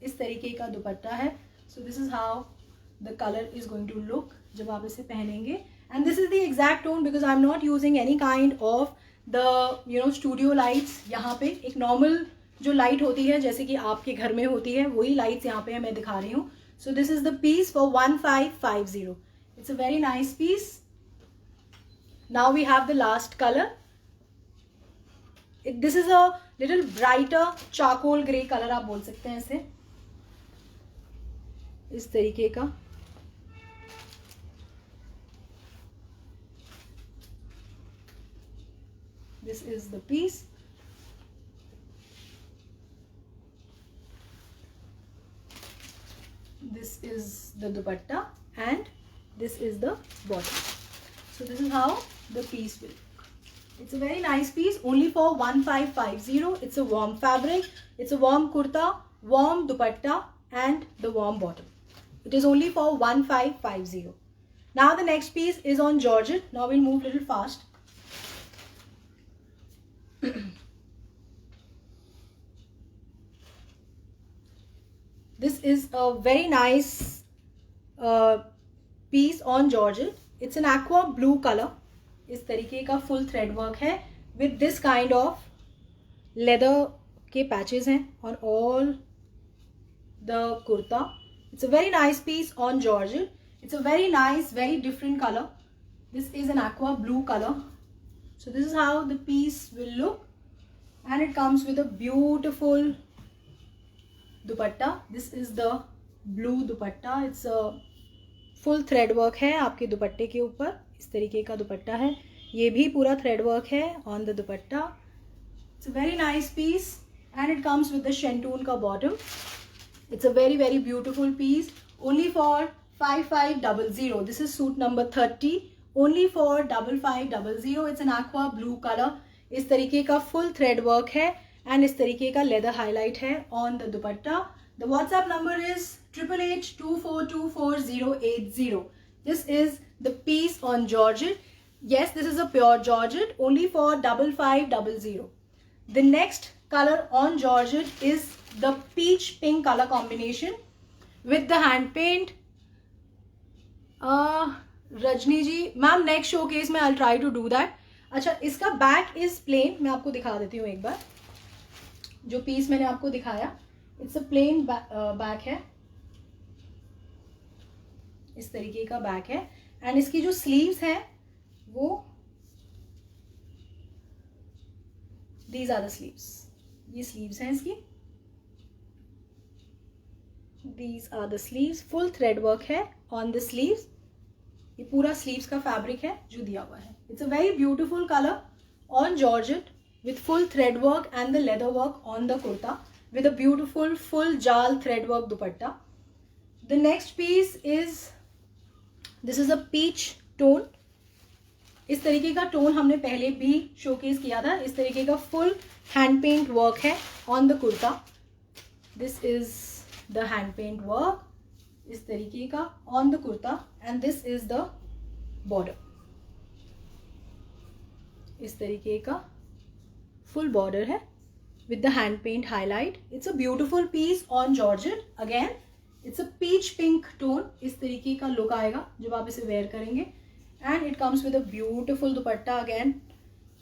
इस तरीके का दुपट्टा है. So this is how the color is going to look जब आप इसे पहनेंगे. And this is the exact tone, because I'm not using any kind of the, you know, studio lights. यहाँ पे एक normal जो light होती है जैसे कि आपके घर में होती है, वही lights यहाँ पे मैं दिखा रही हूँ. So this is the piece for 1550. It's a very nice piece. Now we have the last color. This is a little brighter charcoal gray color आप बोल सकते हैं इसे. इस तरीके का. This is the piece. This is the dupatta and this is the bottom. So this is how the piece will look. It's a very nice piece only for 1550. It's a warm fabric. It's a warm kurta, warm dupatta and the warm bottom. It is only for 1550. Now the next piece is on georgette. Now we'll move a little fast. This is a very nice piece on georgette. It's an aqua blue color. इस तरीके का full thread work है with this kind of leather के patches हैं on all the kurta. It's a very nice piece on georgette. It's a very nice, very different colour. This is an aqua blue color. So this is how the piece will look, and it comes with a beautiful dupatta. This is the blue dupatta. It's a full thread work है आपके दुपट्टे के ऊपर. इस तरीके का दुपट्टा है. ये भी पूरा thread work है on the dupatta. It's a very nice piece, and it comes with the shantoon का bottom. It's a very, very beautiful piece. Only for 5500. This is suit number 30. Only for 5500. It's an aqua blue color. इस तरीके का full thread work है and इस तरीके का leather highlight है on the dupatta. The WhatsApp number is 8824244080. This is the piece on georgette. Yes, this is a pure georgette. Only for 5500. The next color on georgette is the peach pink color combination with the hand paint. Rajni ji ma'am, next showcase में I try to do that. अच्छा, इसका back is plane. मैं आपको दिखा देती हूँ एक बार. जो पीस मैंने आपको दिखाया, इट्स अ प्लेन बैक है. इस तरीके का बैक है. एंड इसकी जो स्लीव्स हैं वो दीज आर द स्लीव्स. ये स्लीव्स हैं इसकी. These are the sleeves. Full thread work है ऑन द स्लीव्स. ये पूरा स्लीव्स का फैब्रिक है जो दिया हुआ है. It's a very beautiful colour on georgette with full thread work and the leather work on the kurta with a beautiful full jaal thread work dupatta. The next piece is, this is a peach tone. इस तरीके का tone हमने पहले भी showcase किया था. इस तरीके का फुल हैंड पेंट वर्क है on the kurta. This is the hand paint work इस तरीके का on the kurta and this is the border. इस तरीके का फुल बॉर्डर है with the hand paint highlight. It's a beautiful piece on georgette. Again it's a peach pink tone. इस तरीके का लुक आएगा जब आप इसे वेयर करेंगे. And it comes with a beautiful dupatta. Again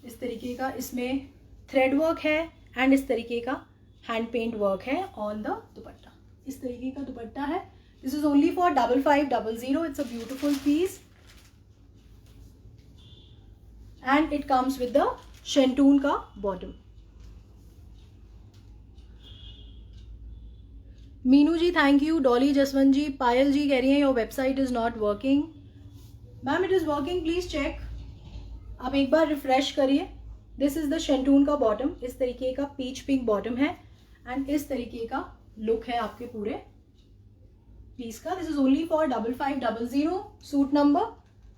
इस तरीके का इसमें थ्रेड वर्क है एंड इस तरीके का हैंड पेंट वर्क है ऑन द दुपट्टा. इस तरीके का दुपट्टा है. This is only for 5500. It's a beautiful piece. And it comes with the shantoon ka bottom. Meenu ji thank you. Dolly Jaswant ji, Payal ji कह रही हैं your website is not working. Ma'am it is working, please check. आप एक बार रिफ्रेश करिए. दिस इज द शैंटून का bottom. इस तरीके का पीच पिंक बॉटम है एंड इस तरीके का लुक है आपके पूरे पीस का. This is only for 5500. Suit number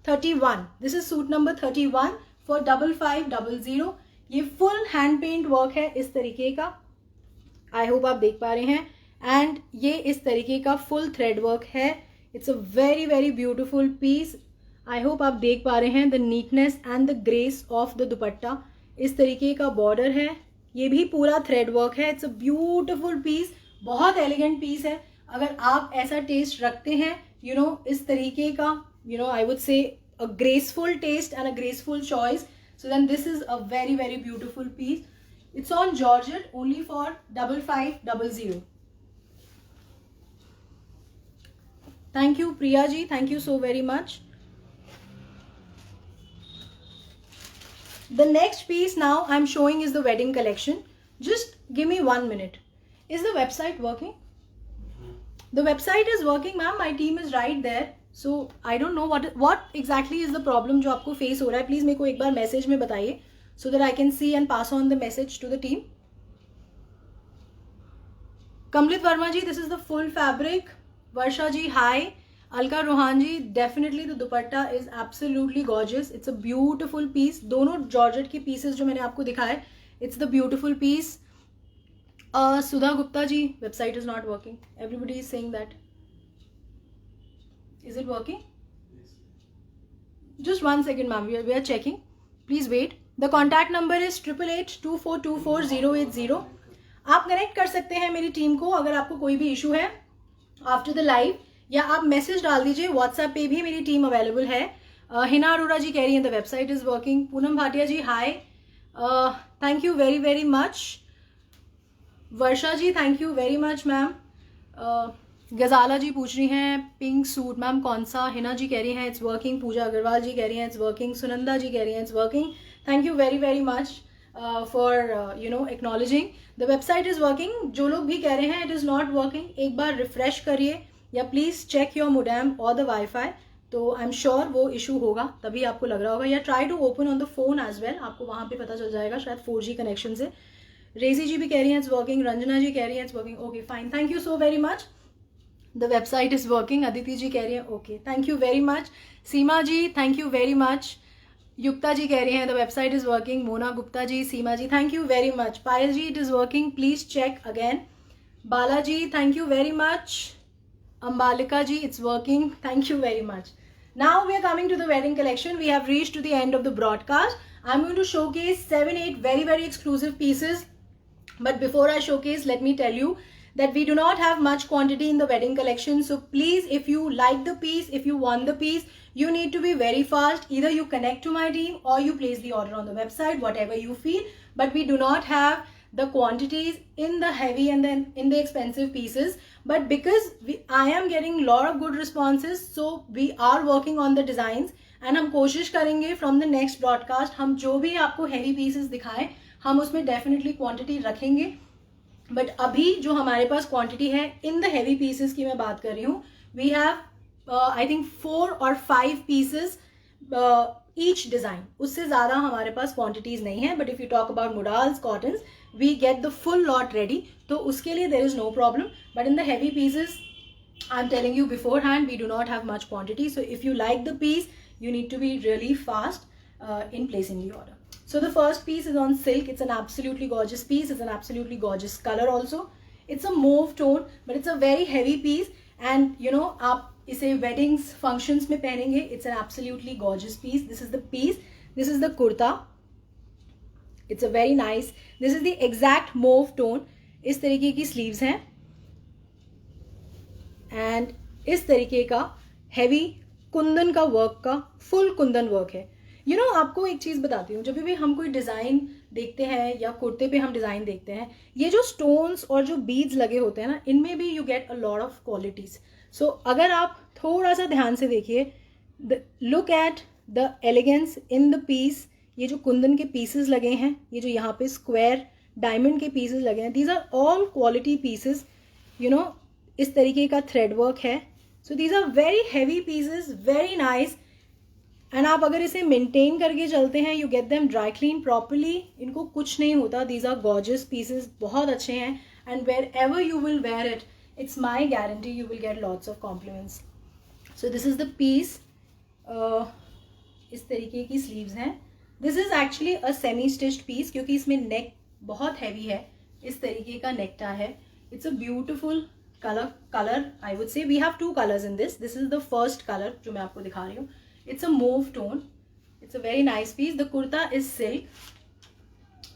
31. This is suit number 31 for 5500. ये फुल हैंड पेंट वर्क है इस तरीके का. आई होप आप देख पा रहे हैं. एंड ये इस तरीके का फुल थ्रेड वर्क है. It's a very very beautiful piece. I hope आप देख पा रहे हैं the neatness and the grace of the dupatta. इस तरीके का बॉर्डर है. ये भी पूरा थ्रेड वर्क है. It's a beautiful piece. बहुत एलिगेंट पीस है. अगर आप ऐसा टेस्ट रखते हैं, यू नो, इस तरीके का, you know, I would say a graceful taste and a graceful choice, so then this is a very very beautiful piece. It's on georgette only for 5500. Thank you Priya ji, thank you so very much. The next piece now I'm showing is the wedding collection. Just give me 1 minute. Is the website working? The website is working, ma'am. My team is right there. So I don't know what exactly is the problem जो आपको face हो रहा है. Please मेरे को एक बार message में बताइए so that I can see and pass on the message to the team. Kamlit Verma ji, this is the full fabric. Varsha ji, hi. Alka Rohan ji, definitely the dupatta is absolutely gorgeous. It's a beautiful piece. दोनों georgette के pieces जो मैंने आपको दिखाए, it's the beautiful piece. Sudha Gupta ji, website is not working. Everybody is saying that. Is it working? Just 1 second ma'am, we are checking. Please wait. The contact number is 8882424080. आप connect कर सकते हैं मेरी टीम को अगर आपको कोई भी इशू है आफ्टर द लाइव. या आप मैसेज डाल दीजिए, व्हाट्सएप पे भी मेरी टीम अवेलेबल है। हिना अरोड़ा जी कह रही हैं the website is working. Poonam Bhatia ji hi, thank you very very much. Varsha ji thank you very much ma'am. Gazala ji पूछ रही हैं पिंक सूट मैम कौन सा। हिना जी कह रही हैं इट्स वर्किंग। पूजा अग्रवाल जी कह रही हैं इट्स वर्किंग। सुनंदा जी कह रही हैं it's working. Thank you very very much for acknowledging the website is working. जो लोग भी कह रहे हैं इट इज़ नॉट वर्किंग, एक बार रिफ्रेश करिए या प्लीज़ चेक योर मोडेम और द वाईफाई, तो आई एम श्योर वो इशू होगा, तभी आपको लग रहा होगा। या try to open on the phone as well, आपको वहाँ पे पता चल जाएगा, शायद 4G कनेक्शन से। रेजी जी भी कह रही हैं इट्स वर्किंग। रंजना जी कह रही हैं it's working. Okay fine, thank you so very much, the website is working. Aditi ji कह रही हैं okay, thank you very much. Seema ji thank you very much. Yukta ji कह रही हैं the website is working. Mona Gupta ji, Seema ji thank you very much. Payal ji it is working, please check again. Balaji thank you very much. Ambalika ji, it's working. Thank you very much. Now we are coming to the wedding collection. We have reached to the end of the broadcast. I'm going to showcase 7-8 very, very exclusive pieces. But before I showcase, let me tell you that we do not have much quantity in the wedding collection. So please, if you like the piece, if you want the piece, you need to be very fast. Either you connect to my team or you place the order on the website, whatever you feel. But we do not have the quantities in the heavy and then in the expensive pieces, but because I am getting lot of good responses, so we are working on the designs and हम कोशिश करेंगे from the next broadcast हम जो भी आपको heavy pieces दिखाएं हम उसमें definitely quantity रखेंगे। बट अभी जो हमारे पास क्वांटिटी है इन द हैवी पीसेस की मैं बात कर रही हूँ, we have I think 4 or 5 pieces each design, उससे ज़्यादा हमारे पास क्वांटिटीज नहीं है। But if you talk about modals cottons we get the full lot ready, तो उसके लिए there is no problem. But in the heavy pieces I am telling you beforehand we do not have much quantity, so if you like the piece you need to be really fast in placing the order. So the first piece is on silk. It's an absolutely gorgeous piece. It's an absolutely gorgeous color also. It's a mauve tone, but it's a very heavy piece. And you know, आप इसे weddings, functions में पहनेंगे. It's an absolutely gorgeous piece. This is the piece. This is the kurta. It's a very nice. This is the exact mauve tone. इस तरीके की sleeves हैं. And इस तरीके का heavy कुंदन का वर्क का फुल कुंदन वर्क है। यू नो आपको एक चीज़ बताती हूँ, जब भी हम कोई डिज़ाइन देखते हैं या कुर्ते पे हम डिज़ाइन देखते हैं, ये जो स्टोन्स और जो बीड्स लगे होते हैं ना, इनमें भी you get a lot of qualities. So अगर आप थोड़ा सा ध्यान से देखिए, look at the elegance in the piece. ये जो कुंदन के पीसेस लगे हैं, ये जो यहाँ पे स्क्वायर डायमंड के पीसेस लगे हैं, these are all quality pieces. You know इस तरीके का थ्रेड वर्क है। So these are very heavy pieces, very nice. And आप अगर इसे मेंटेन करके चलते हैं, you get them dry clean properly, इनको कुछ नहीं होता। दीज आर गॉर्जियस पीसेस, बहुत अच्छे हैं। And wherever you will wear it, it's my guarantee you will get lots of compliments. So this is the piece. इस तरीके की स्लीव्स हैं। This is actually a semi stitched piece, क्योंकि इसमें नेक बहुत हैवी है। इस तरीके का नेकटा है। It's a beautiful color I would say. We have 2 colors in this. This is the first color जो मैं आपको दिखा रही हूँ. It's a mauve tone. It's a very nice piece. The kurta is silk.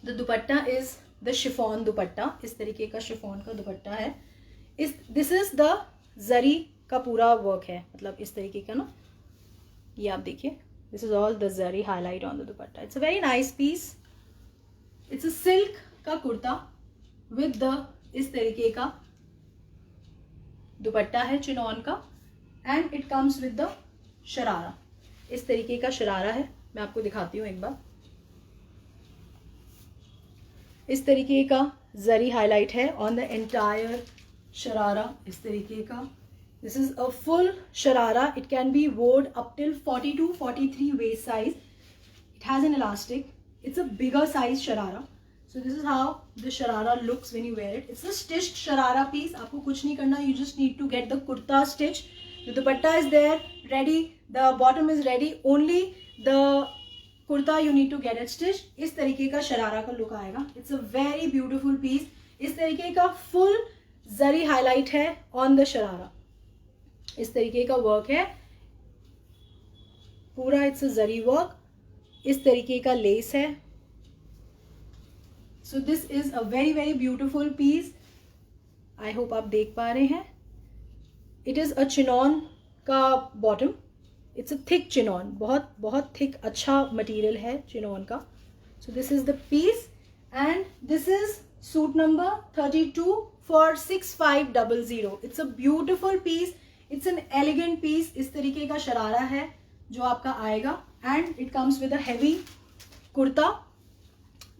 The dupatta is the chiffon dupatta. इस तरीके का chiffon का दुपट्टा है। This is the zari का पूरा वर्क है, मतलब इस तरीके का ना, ये आप देखिए, this is all the zari highlight on the dupatta. It's a very nice piece. It's a silk का कुर्ता with the इस तरीके का दुपट्टा है चिनॉन का, and it comes with the sharara. इस तरीके का शरारा है, मैं आपको दिखाती हूँ एक बार। इस तरीके का जरी हाईलाइट है ऑन द एंटायर शरारा, इस तरीके का। This is a full sharara. It can be worn up till 42-43 waist size. It has an elastic. It's a bigger size sharara. So this is how the sharara looks when you wear it. It's a stitched sharara piece. आपको कुछ नहीं करना. You just need to get the kurta stitched. The dupatta is there, ready. The bottom is ready. Only the kurta you need to get it stitched. इस तरीके का शरारा का look आएगा. It's a very beautiful piece. इस तरीके का full जरी highlight है on the sharara. इस तरीके का वर्क है पूरा. It's a zari work. इस तरीके का लेस है. So this is a very very beautiful piece. I hope आप देख पा रहे हैं. इट इज़ अ चिनॉन का bottom, it's a thick chiffon, बहुत बहुत थिक अच्छा मटेरियल है चिनॉन का. So this is the piece and this is suit number 32 for 6500. It's a beautiful piece, it's an elegant piece. इस तरीके का शरारा है जो आपका आएगा and it comes with a heavy kurta.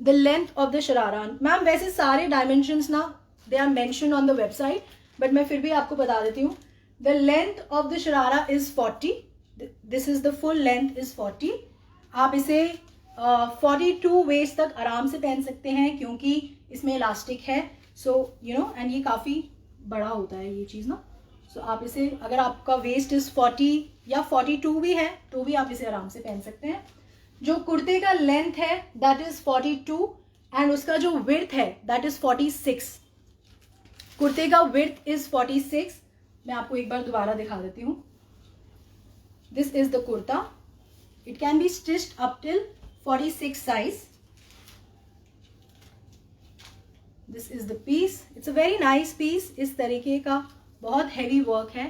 The length of the sharara, ma'am वैसे सारे डायमेंशंस ना they are mention on the website, but मैं फिर भी आपको बता देती हूँ. The length of the sharara is 40. This is the full length is 40. आप इसे 42 वेस्ट तक आराम से पहन सकते हैं क्योंकि इसमें इलास्टिक है. सो यू नो, एंड ये काफ़ी बड़ा होता है ये चीज़ ना. सो आप इसे, अगर आपका वेस्ट इज 40 या 42 भी है तो भी आप इसे आराम से पहन सकते हैं. जो कुर्ते का लेंथ है दैट इज 42 एंड उसका जो विड्थ है दैट इज 46. कुर्ते का विड्थ इज 46. मैं आपको एक बार दोबारा दिखा देती हूँ. This is the kurta. It can be stitched up till 46 size. This is the piece. It's a very nice piece. इस तरीके का बहुत हैवी वर्क है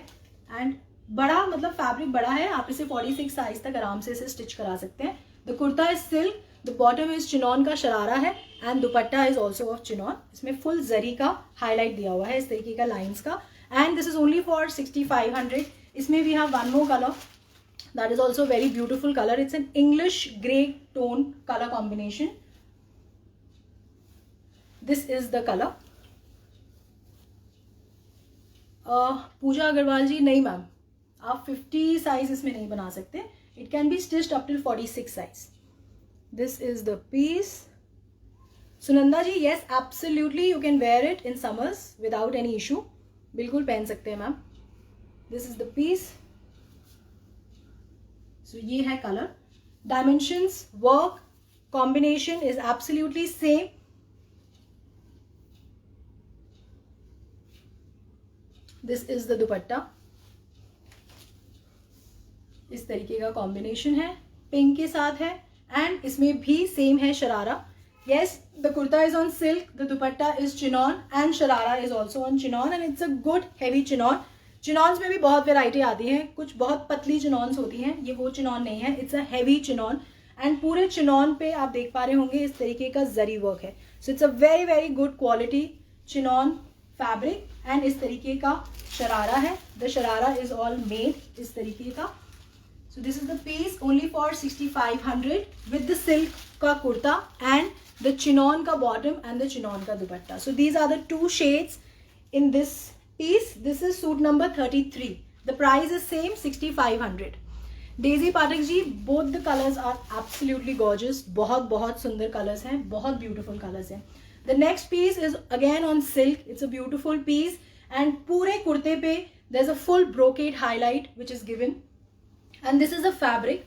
एंड बड़ा, मतलब फैब्रिक बड़ा है. आप इसे 46 साइज तक आराम से इसे स्टिच करा सकते हैं. The kurta is silk, the bottom is chinon का शरारा है and dupatta is also of chinon. इसमें फुल जरी का हाईलाइट दिया हुआ है इस तरीके का लाइन्स का. And this is only for 6500. इसमें we have one more colour that is also very beautiful colour. It's an English grey tone colour combination. This is the colour. Pooja Agarwal ji, नहीं मैम, आप 50 साइज इसमें नहीं बना सकते. It can be stitched up till 46 size. This is the piece. Sunanda ji, yes absolutely you can wear it in summers without any issue. बिल्कुल पहन सकते हैं ma'am. This is the piece. So ये है colour. Dimensions, work, combination is absolutely same. This is the dupatta. इस तरीके का combination है, पिंक के साथ है एंड इसमें भी सेम है sharara. Yes, the kurta is on silk, the dupatta is chinon and sharara is also on chinon and it's a good heavy chinon. Chinons में भी बहुत वेराइटी आती है. कुछ बहुत पतली चिनॉन्स होती हैं, ये वो चिनॉन नहीं है. It's a heavy chinon and पूरे चिनॉन पे आप देख पा रहे होंगे इस तरीके का जरी वर्क है. So it's a very very good quality chinon fabric and इस तरीके का शरारा है. The sharara is all made इस तरीके का. So this is the piece only for 6500 with the silk का कुर्ता and the chinon का bottom and the chinon का दुपट्टा. So these are the two shades in this piece. This is suit number 33. The price is same 6500. Daisy Pathak ji, both the colors are absolutely gorgeous. बहुत बहुत सुंदर colors हैं, बहुत beautiful colors हैं. The next piece is again on silk. It's a beautiful piece and पूरे कुर्ते पे there's a full brocade highlight which is given. And this is a fabric.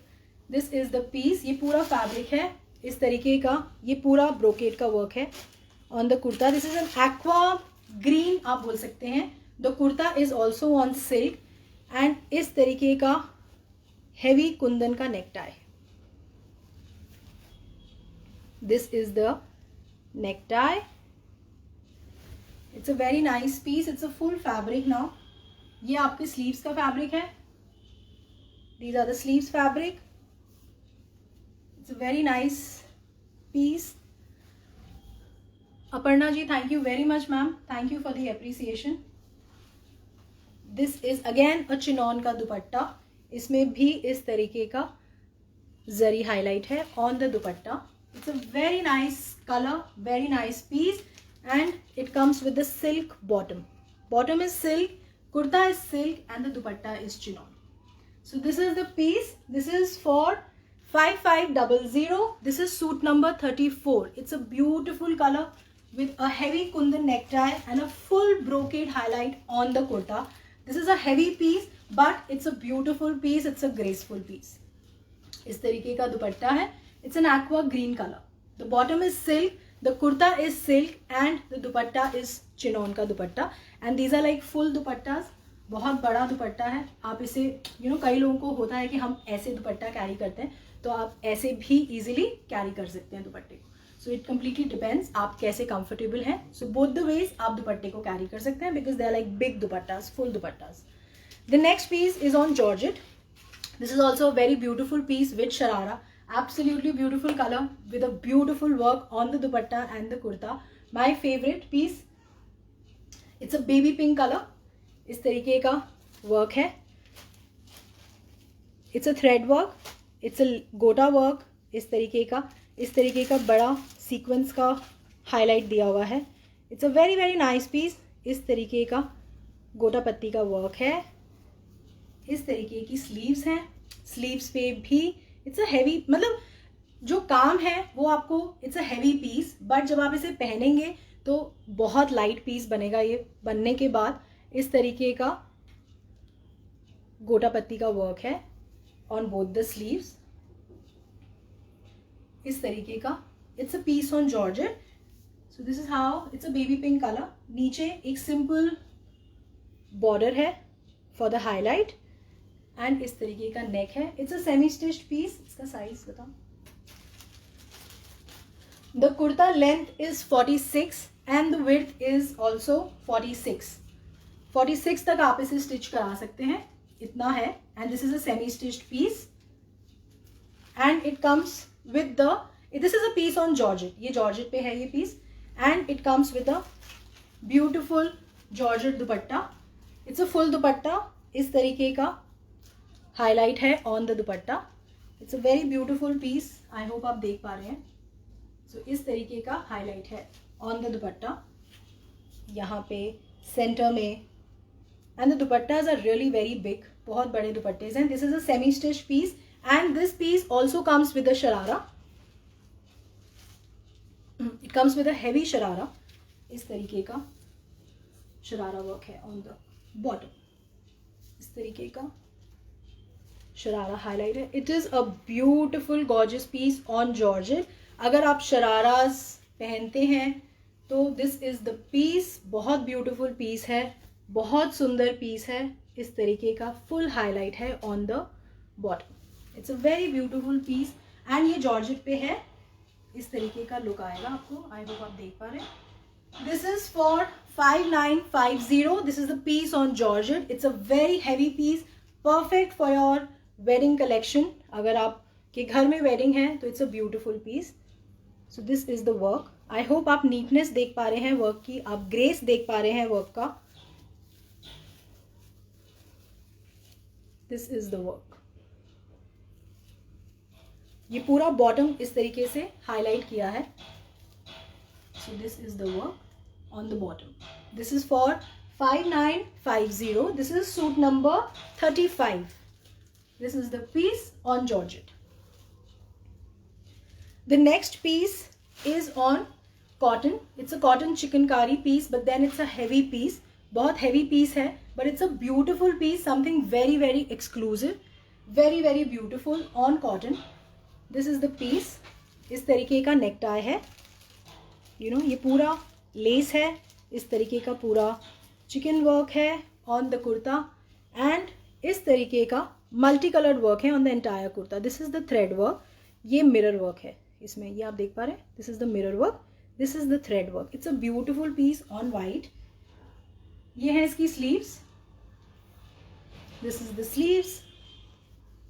This is the piece. ये पूरा fabric है इस तरीके का. ये पूरा ब्रोकेट का वर्क है on the kurta. This is an aqua green आप बोल सकते हैं. The kurta is also on silk and इस तरीके का हैवी कुंदन का necktie. This is the necktie. It's a very nice piece. It's a full fabric now. ये आपके स्लीव्स का फैब्रिक है. These are the sleeves fabric. It's a very nice piece. Aparna ji, thank you very much ma'am. Thank you for the appreciation. This is again a chinon का दुपट्टा. इसमें भी इस तरीके का जरी हाईलाइट है on the dupatta. It's a very nice color, very nice piece and it comes with the silk bottom. Bottom is silk, kurta is silk and the dupatta is chinon. So this is the piece. This is for 5500. This is suit number 34. It's a beautiful color with a heavy kundan necktie and a full brocade highlight on the kurta. This is a heavy piece but it's a beautiful piece. It's a graceful piece. इस तरीके का दुपट्टा है. It's an aqua green color. The bottom is silk. The kurta is silk and the dupatta is chinon का दुपट्टा. And these are like full dupattas. बहुत बड़ा दुपट्टा है. आप इसे कई लोगों को होता है कि हम ऐसे दुपट्टा कैरी करते हैं, तो आप ऐसे भी इजीली कैरी कर सकते हैं दुपट्टे को. सो इट कम्प्लीटली डिपेंड्स आप कैसे कंफर्टेबल हैं. सो बोथ द वेज आप दुपट्टे को कैरी कर सकते हैं because they are like big dupattas, full dupattas. The next piece is on georgette. This is also a very beautiful piece with sharara. Absolutely beautiful color with a beautiful work on the dupatta and the kurta. My favorite piece. It's a baby pink color. इस तरीके का work है. It's a thread work. It's a गोटा work. इस तरीके का बड़ा sequence का हाईलाइट दिया हुआ है. It's a very very nice piece. इस तरीके का गोटा पत्ती का वर्क है. इस तरीके की स्लीव्स हैं. स्लीव्स पे भी इट्स अ हैवी, मतलब जो काम है वो आपको it's a heavy piece, but जब आप इसे पहनेंगे तो बहुत लाइट पीस बनेगा. ये बनने के बाद इस तरीके का गोटा पत्ती का वर्क है ऑन बोथ द स्लीव्स. इस तरीके का it's a piece on georgette. So this is how it's a baby pink colour. नीचे एक सिंपल बॉर्डर है फॉर द हाईलाइट एंड इस तरीके का नेक है. It's a semi stitched piece. इसका साइज बताओ. The kurta length is 46 and the width is also 46 तक आप इसे स्टिच करा सकते हैं. इतना है. And this is a semi stitched piece and it comes with the, this is a piece on georgette. ये जॉर्जेट पे है ये piece and it comes with a beautiful georgette dupatta. It's a full dupatta. इस तरीके का हाईलाइट है on the dupatta. It's a very beautiful piece. I hope आप देख पा रहे हैं. सो इस तरीके का हाईलाइट है ऑन द दुपट्टा यहाँ पे सेंटर में. And the dupattas are really very big. बहुत बड़े दुपट्टेज हैं. This is a semi stitch piece and this piece also comes with a sharara. It comes with a heavy sharara. इस तरीके का शरारा वर्क है ऑन द बॉटम. इस तरीके का शरारा हाईलाइट है. It is a beautiful gorgeous piece on georgette. अगर आप शराराज पहनते हैं तो दिस इज द पीस. बहुत ब्यूटिफुल पीस है. बहुत सुंदर पीस है. इस तरीके का फुल हाईलाइट है on the bottom. It's a very beautiful piece and ये जॉर्जेट पे है. इस तरीके का लुक आएगा आपको. आई होप आप देख पा रहे हैं. This is for 5950. This is the piece on georgette. It's a very heavy piece. Perfect for your wedding collection. अगर आपके घर में वेडिंग है तो it's a beautiful piece. So this is the work. I hope आप neatness देख पा रहे हैं वर्क की. आप ग्रेस देख पा रहे हैं वर्क का. This is the work. ये पूरा बॉटम इस तरीके से हाईलाइट किया है. So this is the work on the bottom. This is for 5950. This is suit number 35. This is the piece on georgette. The next piece is on cotton. It's a cotton chikankari piece, but then it's a heavy piece. बहुत heavy piece है, but it's a beautiful piece. Something very very exclusive, very very beautiful on cotton. This is the piece. इस तरीके का neck tie है. You know, ये पूरा lace है. इस तरीके का पूरा chicken work है on the kurta and इस तरीके का मल्टी कलर्ड वर्क है on the entire kurta. This is the thread work. ये मिरर वर्क है इसमें. ये आप देख पा रहे हैं. This is the mirror work. This is the thread work. It's a beautiful piece on white. ये है इसकी sleeves. This is the sleeves.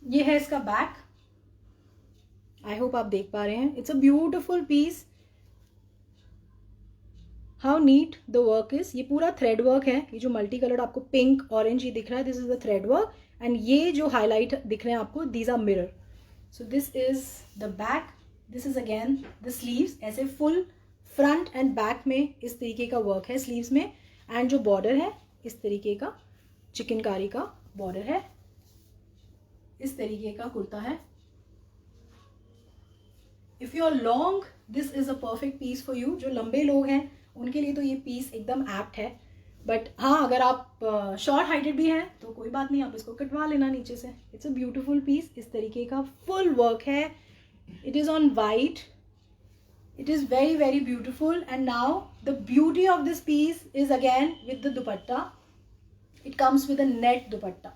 ये है इसका बैक. आई होप आप देख पा रहे हैं. It's a beautiful piece. How neat the work is. ये पूरा थ्रेड वर्क है. ये जो मल्टी कलर्ड आपको पिंक ऑरेंज ये दिख रहा है, this is the thread work. And ये जो हाईलाइट दिख रहे हैं आपको, these are mirror. So this is the back. This is again the sleeves. ऐसे फुल फ्रंट एंड बैक में इस तरीके का वर्क है स्लीव्स में. एंड जो बॉर्डर है इस तरीके का चिकनकारी का बॉर्डर है. इस तरीके का कुर्ता है. If you are long, this is a perfect piece for you. जो लंबे लोग हैं उनके लिए तो ये पीस एकदम एप्ट है. बट हाँ, अगर आप शॉर्ट हाइटेड भी हैं तो कोई बात नहीं, आप इसको कटवा लेना नीचे से. It's a beautiful piece. इस तरीके का फुल वर्क है. It is on white. It is very very beautiful. And now the beauty of this piece is again with the dupatta. It comes with a net dupatta.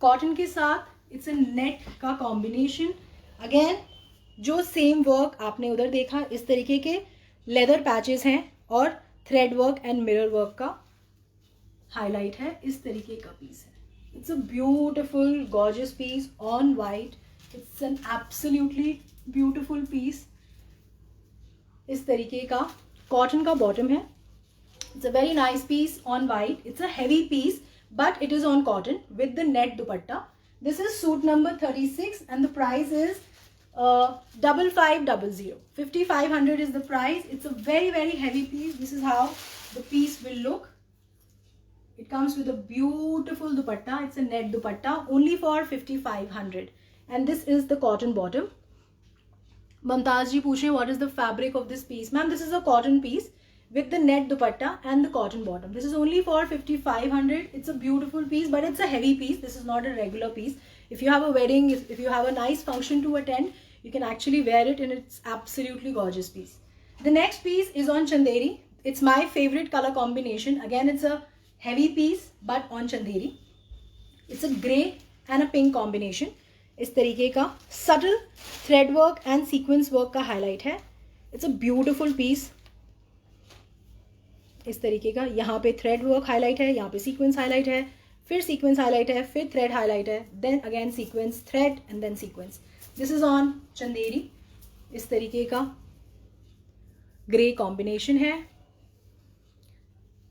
Cotton के साथ it's a net का combination. Again जो same work आपने उधर देखा, इस तरीके के लेदर पैचेस हैं और thread work and mirror work का हाईलाइट है. इस तरीके का पीस है. It's a beautiful, gorgeous piece on white. It's an absolutely beautiful piece. इस तरीके का कॉटन का बॉटम है. It's a very nice piece on white. It's a heavy piece, but it is on cotton with the net dupatta. This is suit number 36 and the price is 5500. 5500 is the price. It's a very, very heavy piece. This is how the piece will look. It comes with a beautiful dupatta. It's a net dupatta only for 5500. And this is the cotton bottom. Mamtaz ji पूछे what is the fabric of this piece? Ma'am, this is a cotton piece with the net dupatta and the cotton bottom. This is only for 5500. It's a beautiful piece, but it's a heavy piece. This is not a regular piece. If you have a wedding, if you have a nice function to attend, you can actually wear it, and it's absolutely gorgeous piece. The next piece is on chanderi. It's my favorite color combination. Again, it's a heavy piece, but on chanderi. It's a grey and a pink combination. इस तरीके का subtle thread work and sequence work का highlight है. It's a beautiful piece. इस तरीके का यहाँ पे thread work highlight है, यहाँ पे sequence highlight है, फिर sequence highlight है, फिर thread highlight है, then again sequence, thread and then sequence. This is on Chanderi. इस तरीके का grey combination है.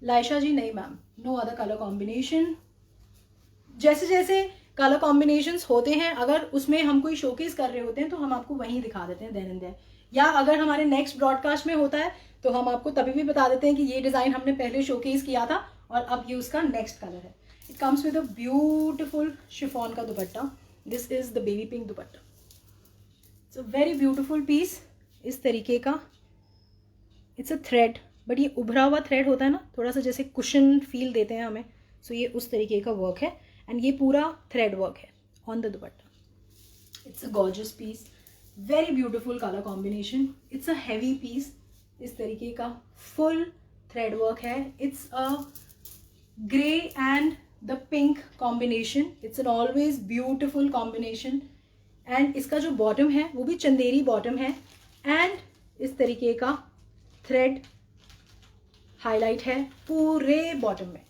लाइशा जी नहीं ma'am, no other color combination. जैसे जैसे कलर कॉम्बिनेशंस होते हैं, अगर उसमें हम कोई शोकेस कर रहे होते हैं तो हम आपको वहीं दिखा देते हैं देन एंड देयर, या अगर हमारे नेक्स्ट ब्रॉडकास्ट में होता है तो हम आपको तभी भी बता देते हैं कि ये डिज़ाइन हमने पहले शोकेस किया था और अब ये उसका नेक्स्ट कलर है. It comes with a beautiful chiffon का dupatta. This is the baby pink dupatta. It's a very beautiful piece. इस तरीके का इट्स अ थ्रेड, बट ये उभरा हुआ थ्रेड होता है ना, थोड़ा सा जैसे कुशन फील देते हैं हमें, सो ये उस तरीके का वर्क है. एंड ये पूरा थ्रेड वर्क है on the dupatta. It's a gorgeous piece, very beautiful colour combination. It's a heavy piece. इस तरीके का फुल थ्रेड वर्क है. It's a grey and the pink combination. It's an always beautiful combination. And इसका जो bottom है वो भी Chanderi bottom है. एंड इस तरीके का थ्रेड हाईलाइट है पूरे बॉटम में.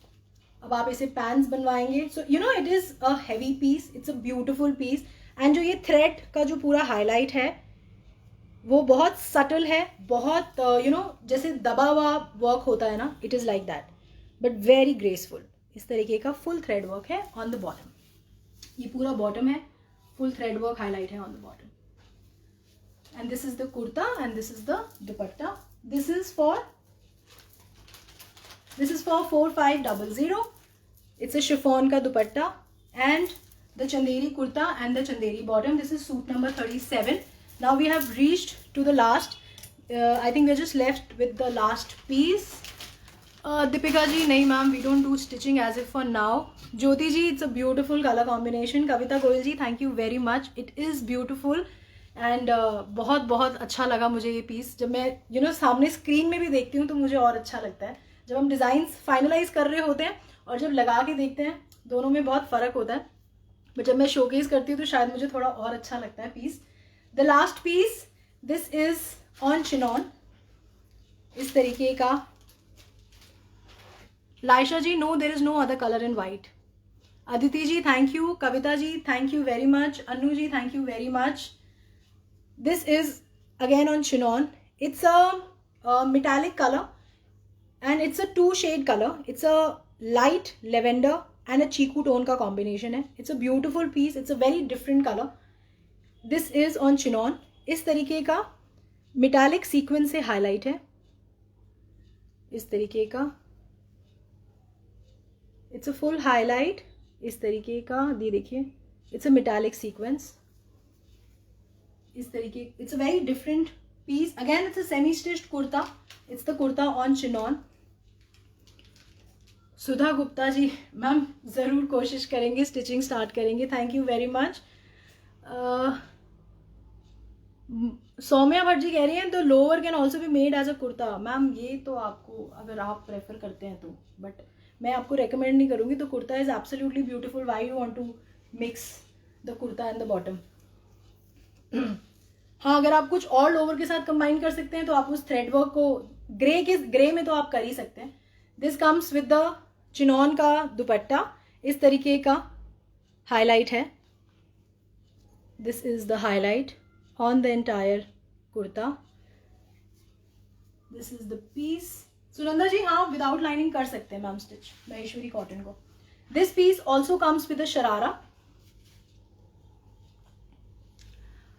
अब आप इसे पैंट्स बनवाएंगे, so you know it is a heavy piece. It's a beautiful piece. And जो ये थ्रेड का जो पूरा हाईलाइट है वो बहुत सटल है, बहुत यू नो जैसे दबा हुआ वर्क होता है ना, it is like that, but very graceful. इस तरीके का फुल थ्रेड वर्क है ऑन द बॉटम. ये पूरा बॉटम है, फुल थ्रेड वर्क हाईलाइट है on the bottom. And this is the kurta and this is the dupatta. This is for 4500. It's a chiffon ka dupatta and the chanderi kurta and the chanderi bottom. This is suit number 37. Now we have reached to the last. I think we're just left with the last piece. Deepika ji, nahi ma'am, we don't do stitching as if for now. Jyoti ji, it's a beautiful color combination. Kavita Goyal ji, thank you very much. It is beautiful. And बहुत बहुत अच्छा लगा मुझे ये piece. जब मैं you know सामने screen में भी देखती हूँ तो मुझे और अच्छा लगता है. जब हम डिज़ाइंस फाइनलाइज कर रहे होते हैं और जब लगा के देखते हैं, दोनों में बहुत फ़र्क होता है. बट जब मैं शोकेस करती हूँ तो शायद मुझे थोड़ा और अच्छा लगता है piece. The last piece, this is on chinon. इस तरीके का. Laisha ji, no there is no other colour in white. Aditi ji, thank you. Kavita ji, thank you very much. Anu ji, thank you very much. This is again on chinon. It's a metallic color. And it's a 2 shade color. It's a light lavender and a chiku tone का combination है. It's a beautiful piece. It's a very different color. This is on chinon. इस तरीके का metallic sequence से highlight है. इस तरीके का it's a full highlight. इस तरीके का ये देखिए, it's a metallic sequence. इस तरीके, it's a very different piece. Again, it's a semi-stitched kurta. It's the kurta on chinon. Sudha Gupta ji, ma'am ज़रूर कोशिश करेंगे, स्टिचिंग स्टार्ट करेंगे. Thank you very much. Saumya Bhatt ji कह रही हैं तो lower can also be made as a kurta. Ma'am ये तो आपको, अगर आप प्रेफर करते हैं तो, बट मैं आपको रेकमेंड नहीं करूँगी. तो kurta is absolutely beautiful. Why you want to mix the kurta and the bottom. हाँ, अगर आप कुछ और लोअर के साथ कंबाइन कर सकते हैं तो आप उस थ्रेड वर्क को ग्रे में तो आप कर ही सकते हैं. This comes with the chinon का दुपट्टा. इस तरीके का हाईलाइट है. This is the highlight on the entire kurta. This is the piece. Sunanda ji हाँ, विदाउट लाइनिंग कर सकते हैं मैम स्टिच महेश्वरी कॉटन को. This piece also comes with a sharara.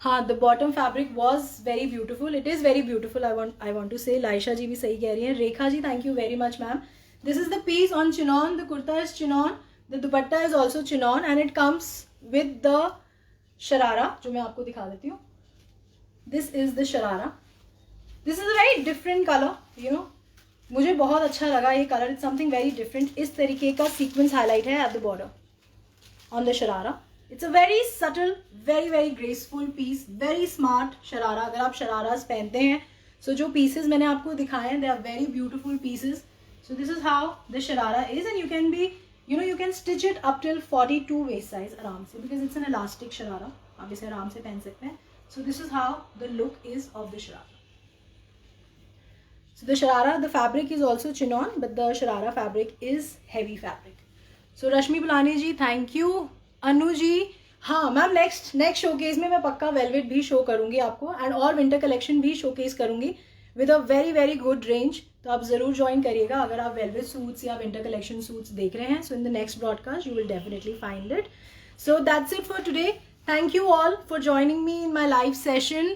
हाँ, the bottom fabric was very beautiful. It is very beautiful. I want to say. Laisha ji भी सही कह रही हैं. रेखा ji thank you very much ma'am. This is the piece on chinon. The kurta is chinon. The dupatta is also chinon and it comes with the sharara, जो मैं आपको दिखा देती हूँ. This is the sharara. This is a very different colour. You know, मुझे बहुत अच्छा लगा ये colour. It's something very different. इस तरीके का सीक्वेंस हाईलाइट है at the border on the sharara. It's a very subtle, very very graceful piece. Very smart sharara. अगर आप शराराज पहनते हैं, सो जो पीसेज मैंने आपको दिखाए हैं, they are very beautiful pieces. So this is how the sharara is and you can be, you know, you can stitch it up till 42 waist size आराम से, because it's an elastic sharara. आप इसे आराम से पहन सकते हैं. So this is how the look is of the sharara. So the sharara, the fabric is also chinon, but the sharara fabric is heavy fabric. So Rashmi Bulani ji, thank you. Anu ji, हाँ ma'am, next showcase में मैं पक्का velvet भी show करूंगी आपको and और winter collection भी showcase करूंगी with a very very good range. तो आप जरूर ज्वाइन करिएगा अगर आप वेलवेट सूट्स या विंटर कलेक्शन सूट्स देख रहे हैं. So in the next broadcast you will definitely find it. So that's it for today. Thank you all for joining me in my live session.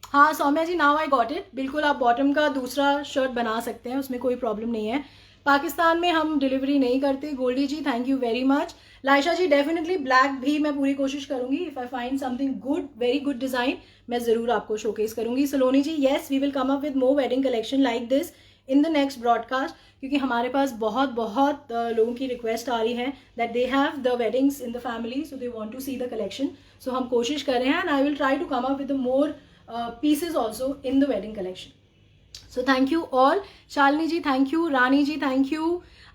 हाँ Saumya ji, now I got it. बिल्कुल आप bottom का दूसरा shirt बना सकते हैं, उसमें कोई प्रॉब्लम नहीं है. पाकिस्तान में हम डिलीवरी नहीं करते. Goldy ji thank you very much. Laisha ji definitely black भी मैं पूरी कोशिश करूंगी. If I find something good, very good design, मैं जरूर आपको शोकेस करूंगी. Saloni ji, yes we will come up with more wedding collection like this in the next broadcast, क्योंकि हमारे पास बहुत बहुत लोगों की रिक्वेस्ट आ रही है that they have the weddings in the family, so they want to see the collection. So हम कोशिश कर रहे हैं and I will try to come up with more pieces also in the wedding collection. So thank you all. Shalini ji thank you. Rani ji thank you.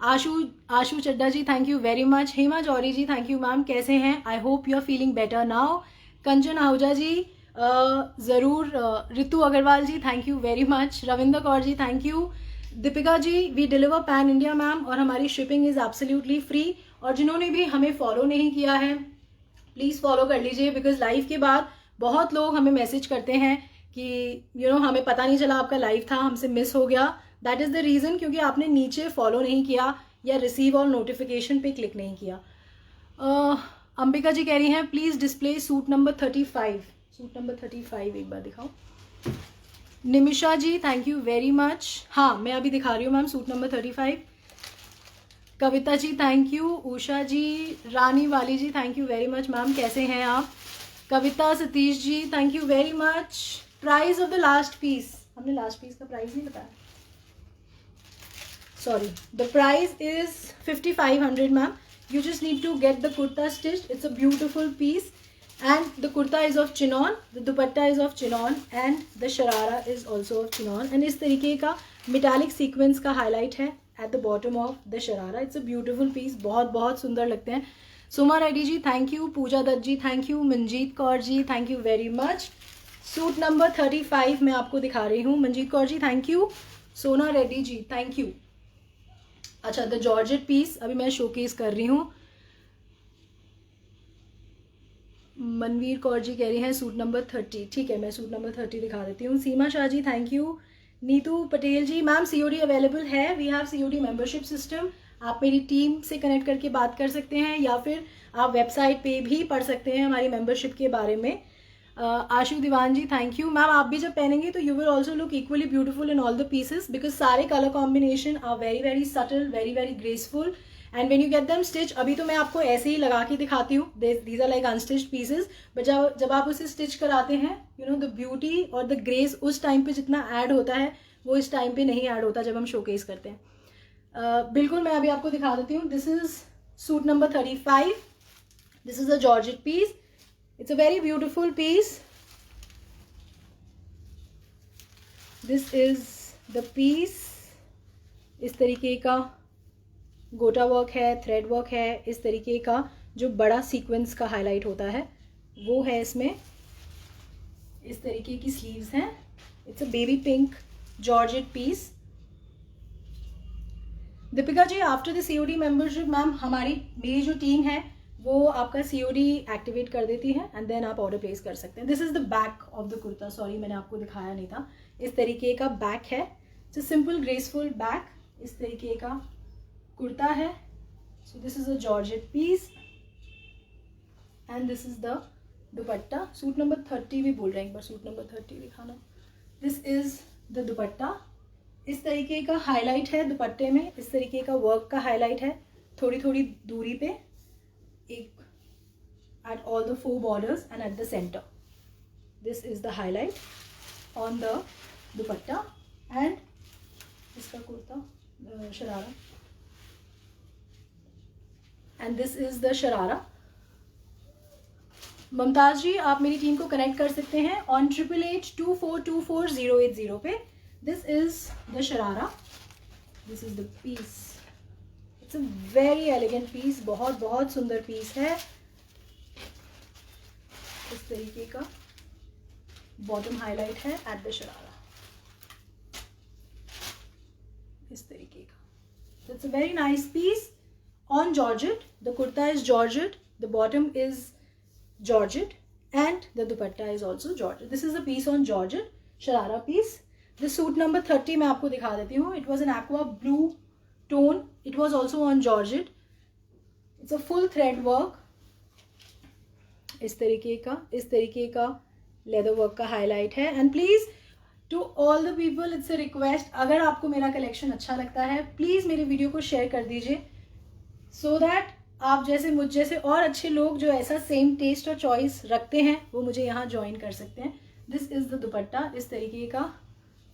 Ashu Chadda ji thank you very much. Hema Johri ji thank you ma'am. कैसे हैं? I hope you are feeling better now. Kanchan Ahuja ji ज़रूर. Ritu Agarwal ji thank you very much. Ravinder Kaur ji thank you. Deepika ji, we deliver pan India ma'am, और हमारी shipping is absolutely free. और जिन्होंने भी हमें follow नहीं किया है प्लीज़ फॉलो कर लीजिए, बिकॉज लाइव के बाद बहुत लोग हमें मैसेज करते हैं कि यू नो हमें पता नहीं चला आपका लाइव था, हमसे मिस हो गया. दैट इज़ द रीज़न, क्योंकि आपने नीचे फॉलो नहीं किया या रिसीव और नोटिफिकेशन पे क्लिक नहीं किया. अंबिका जी कह रही हैं please display suit number 35. Suit number 35 एक बार दिखाओ. Nimisha ji thank you very much. हाँ मैं अभी दिखा रही हूँ ma'am suit number 35. Kavita ji thank you. Usha ji, Rani वाली ji thank you very much ma'am. कैसे हैं आप? Kavita, Satish ji thank you very much. Price of the last piece, हमने लास्ट पीस का प्राइस नहीं बताया, sorry. The price is 5500 ma'am. You just need to get the kurta stitch. It's a beautiful piece and the kurta is of chinon, the dupatta is of chinon and the sharara is also of chinon. And इस तरीके का metallic sequence का highlight है at the bottom of the sharara. It's a beautiful piece. बहुत बहुत सुंदर लगते हैं. Suma Reddy ji thank you. Pooja Dutt ji thank you. Manjeet Kaur ji thank you very much. Suit number 35 मैं आपको दिखा रही हूँ. Manjeet Kaur ji thank you. सोना रेड्डी जी थैंक यू. अच्छा, द जॉर्जेट पीस अभी मैं शोकेस कर रही हूँ. मनवीर कौर जी कह रही हैं सूट नंबर 30. ठीक है, मैं सूट नंबर 30 दिखा देती हूँ. Seema Shah ji thank you. Neetu Patel ji, ma'am COD available है. We have COD membership system. आप मेरी टीम से कनेक्ट करके बात कर सकते हैं या फिर आप वेबसाइट पे भी पढ़ सकते हैं हमारी मेंबरशिप के बारे में. Ashu Diwan ji thank you. Ma'am आप भी जब पहनेंगे तो you will also look equally beautiful in all the pieces, because सारे colour combination are very very subtle, very very graceful. And when you get them stitch, अभी तो मैं आपको ऐसे ही लगा के दिखाती हूँ, these are like unstitched pieces, but जब आप उसे स्टिच कराते हैं, यू नो द ब्यूटी और द ग्रेस उस टाइम पे जितना ऐड होता है वो इस टाइम पे नहीं ऐड होता जब हम शोकेस करते हैं. बिल्कुल मैं अभी आपको दिखा देती हूँ. This is suit number 35. This is a georgette piece. It's a very beautiful piece. This is the piece. इस तरीके का गोटा वर्क है, थ्रेड वर्क है. इस तरीके का जो बड़ा सीक्वेंस का हाईलाइट होता है वो है इसमें. इस तरीके की स्लीव्स हैं. It's a baby pink georgette piece. Deepika ji, after the COD membership ma'am मेरी जो टीम है वो आपका COD एक्टिवेट कर देती है एंड देन आप ऑर्डर प्लेस कर सकते हैं. This is the back of the kurta. Sorry मैंने आपको दिखाया नहीं था. इस तरीके का बैक है. It's a simple graceful back. इस तरीके का कुर्ता है. So this is a georgette piece and this is the dupatta. Suit number 30 भी बोल रहे हैं, एक बार सूट नंबर 30 दिखाना. This is the dupatta. इस तरीके का हाईलाइट है दुपट्टे में. इस तरीके का वर्क का हाईलाइट है थोड़ी थोड़ी दूरी पे, एक at all the 4 borders and at the center. This is the highlight on the dupatta and iska kurta sharara, and this is the sharara. Mumtaz जी, आप मेरी टीम को कनेक्ट कर सकते हैं ऑन 8882424080 पे. This is the sharara. This is the piece. It's a very elegant piece. बहुत बहुत सुंदर पीस है. इस तरीके का बॉटम हाईलाइट है एट द शरारा. इस तरीके का. It's a very nice piece on georgette. The kurta is georgette, the bottom is georgette and the dupatta is also Georgette. This is a piece on Georgette, sharara piece. This suit number 30 मैं आपको दिखा देती हूँ. It was an aqua blue tone. It was also on Georgette. It's a full thread work. इस तरीके का leather work का highlight है. And please to all the people, it's a request, अगर आपको मेरा कलेक्शन अच्छा लगता है प्लीज़ मेरे वीडियो को शेयर कर दीजिए, so that आप जैसे मुझ जैसे और अच्छे लोग जो ऐसा सेम टेस्ट और चॉइस रखते हैं वो मुझे यहाँ ज्वाइन कर सकते हैं. This is the dupatta. इस तरीके का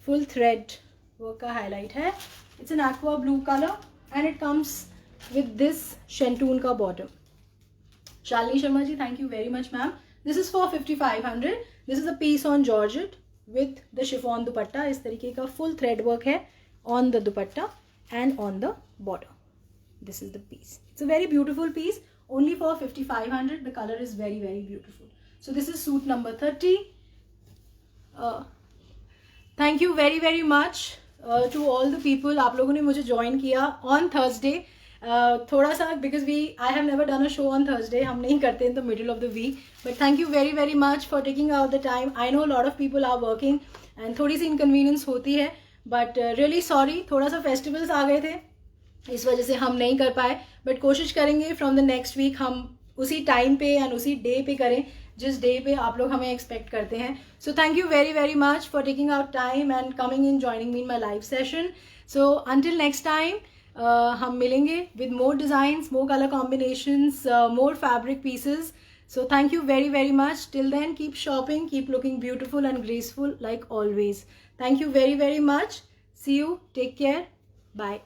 फुल थ्रेड वर्क का हाईलाइट है. It's an aqua blue colour and it comes with this shantoon का bottom. Shalini Sharma ji, thank you very much ma'am. This is for 5500. This is a piece on georgette with the chiffon dupatta. इस तरीके का full thread work है on the dupatta and on the bottom. This is the piece. It's a very beautiful piece, only for 5500. The color is very very beautiful. So this is suit number 30. Thank you very very much to all the people. आप लोगों ने मुझे join किया on Thursday. थोड़ा सा because I have never done a show on Thursday. हम नहीं करते in the middle of the week. But thank you very very much for taking out the time. I know a lot of people are working and थोड़ी सी inconvenience होती है. But really sorry, थोड़ा सा festivals आ गए थे, इस वजह से हम नहीं कर पाए. बट कोशिश करेंगे फ्रॉम द नेक्स्ट वीक हम उसी टाइम पे एंड उसी डे पे करें जिस डे पे आप लोग हमें एक्सपेक्ट करते हैं. So thank you very very much for taking out time and coming in joining me in my live session. So until next time हम मिलेंगे with more designs, more colour combinations, more fabric pieces. So thank you very very much. Till then keep shopping, keep looking beautiful and graceful like always. Thank you very very much. See you. Take care. Bye.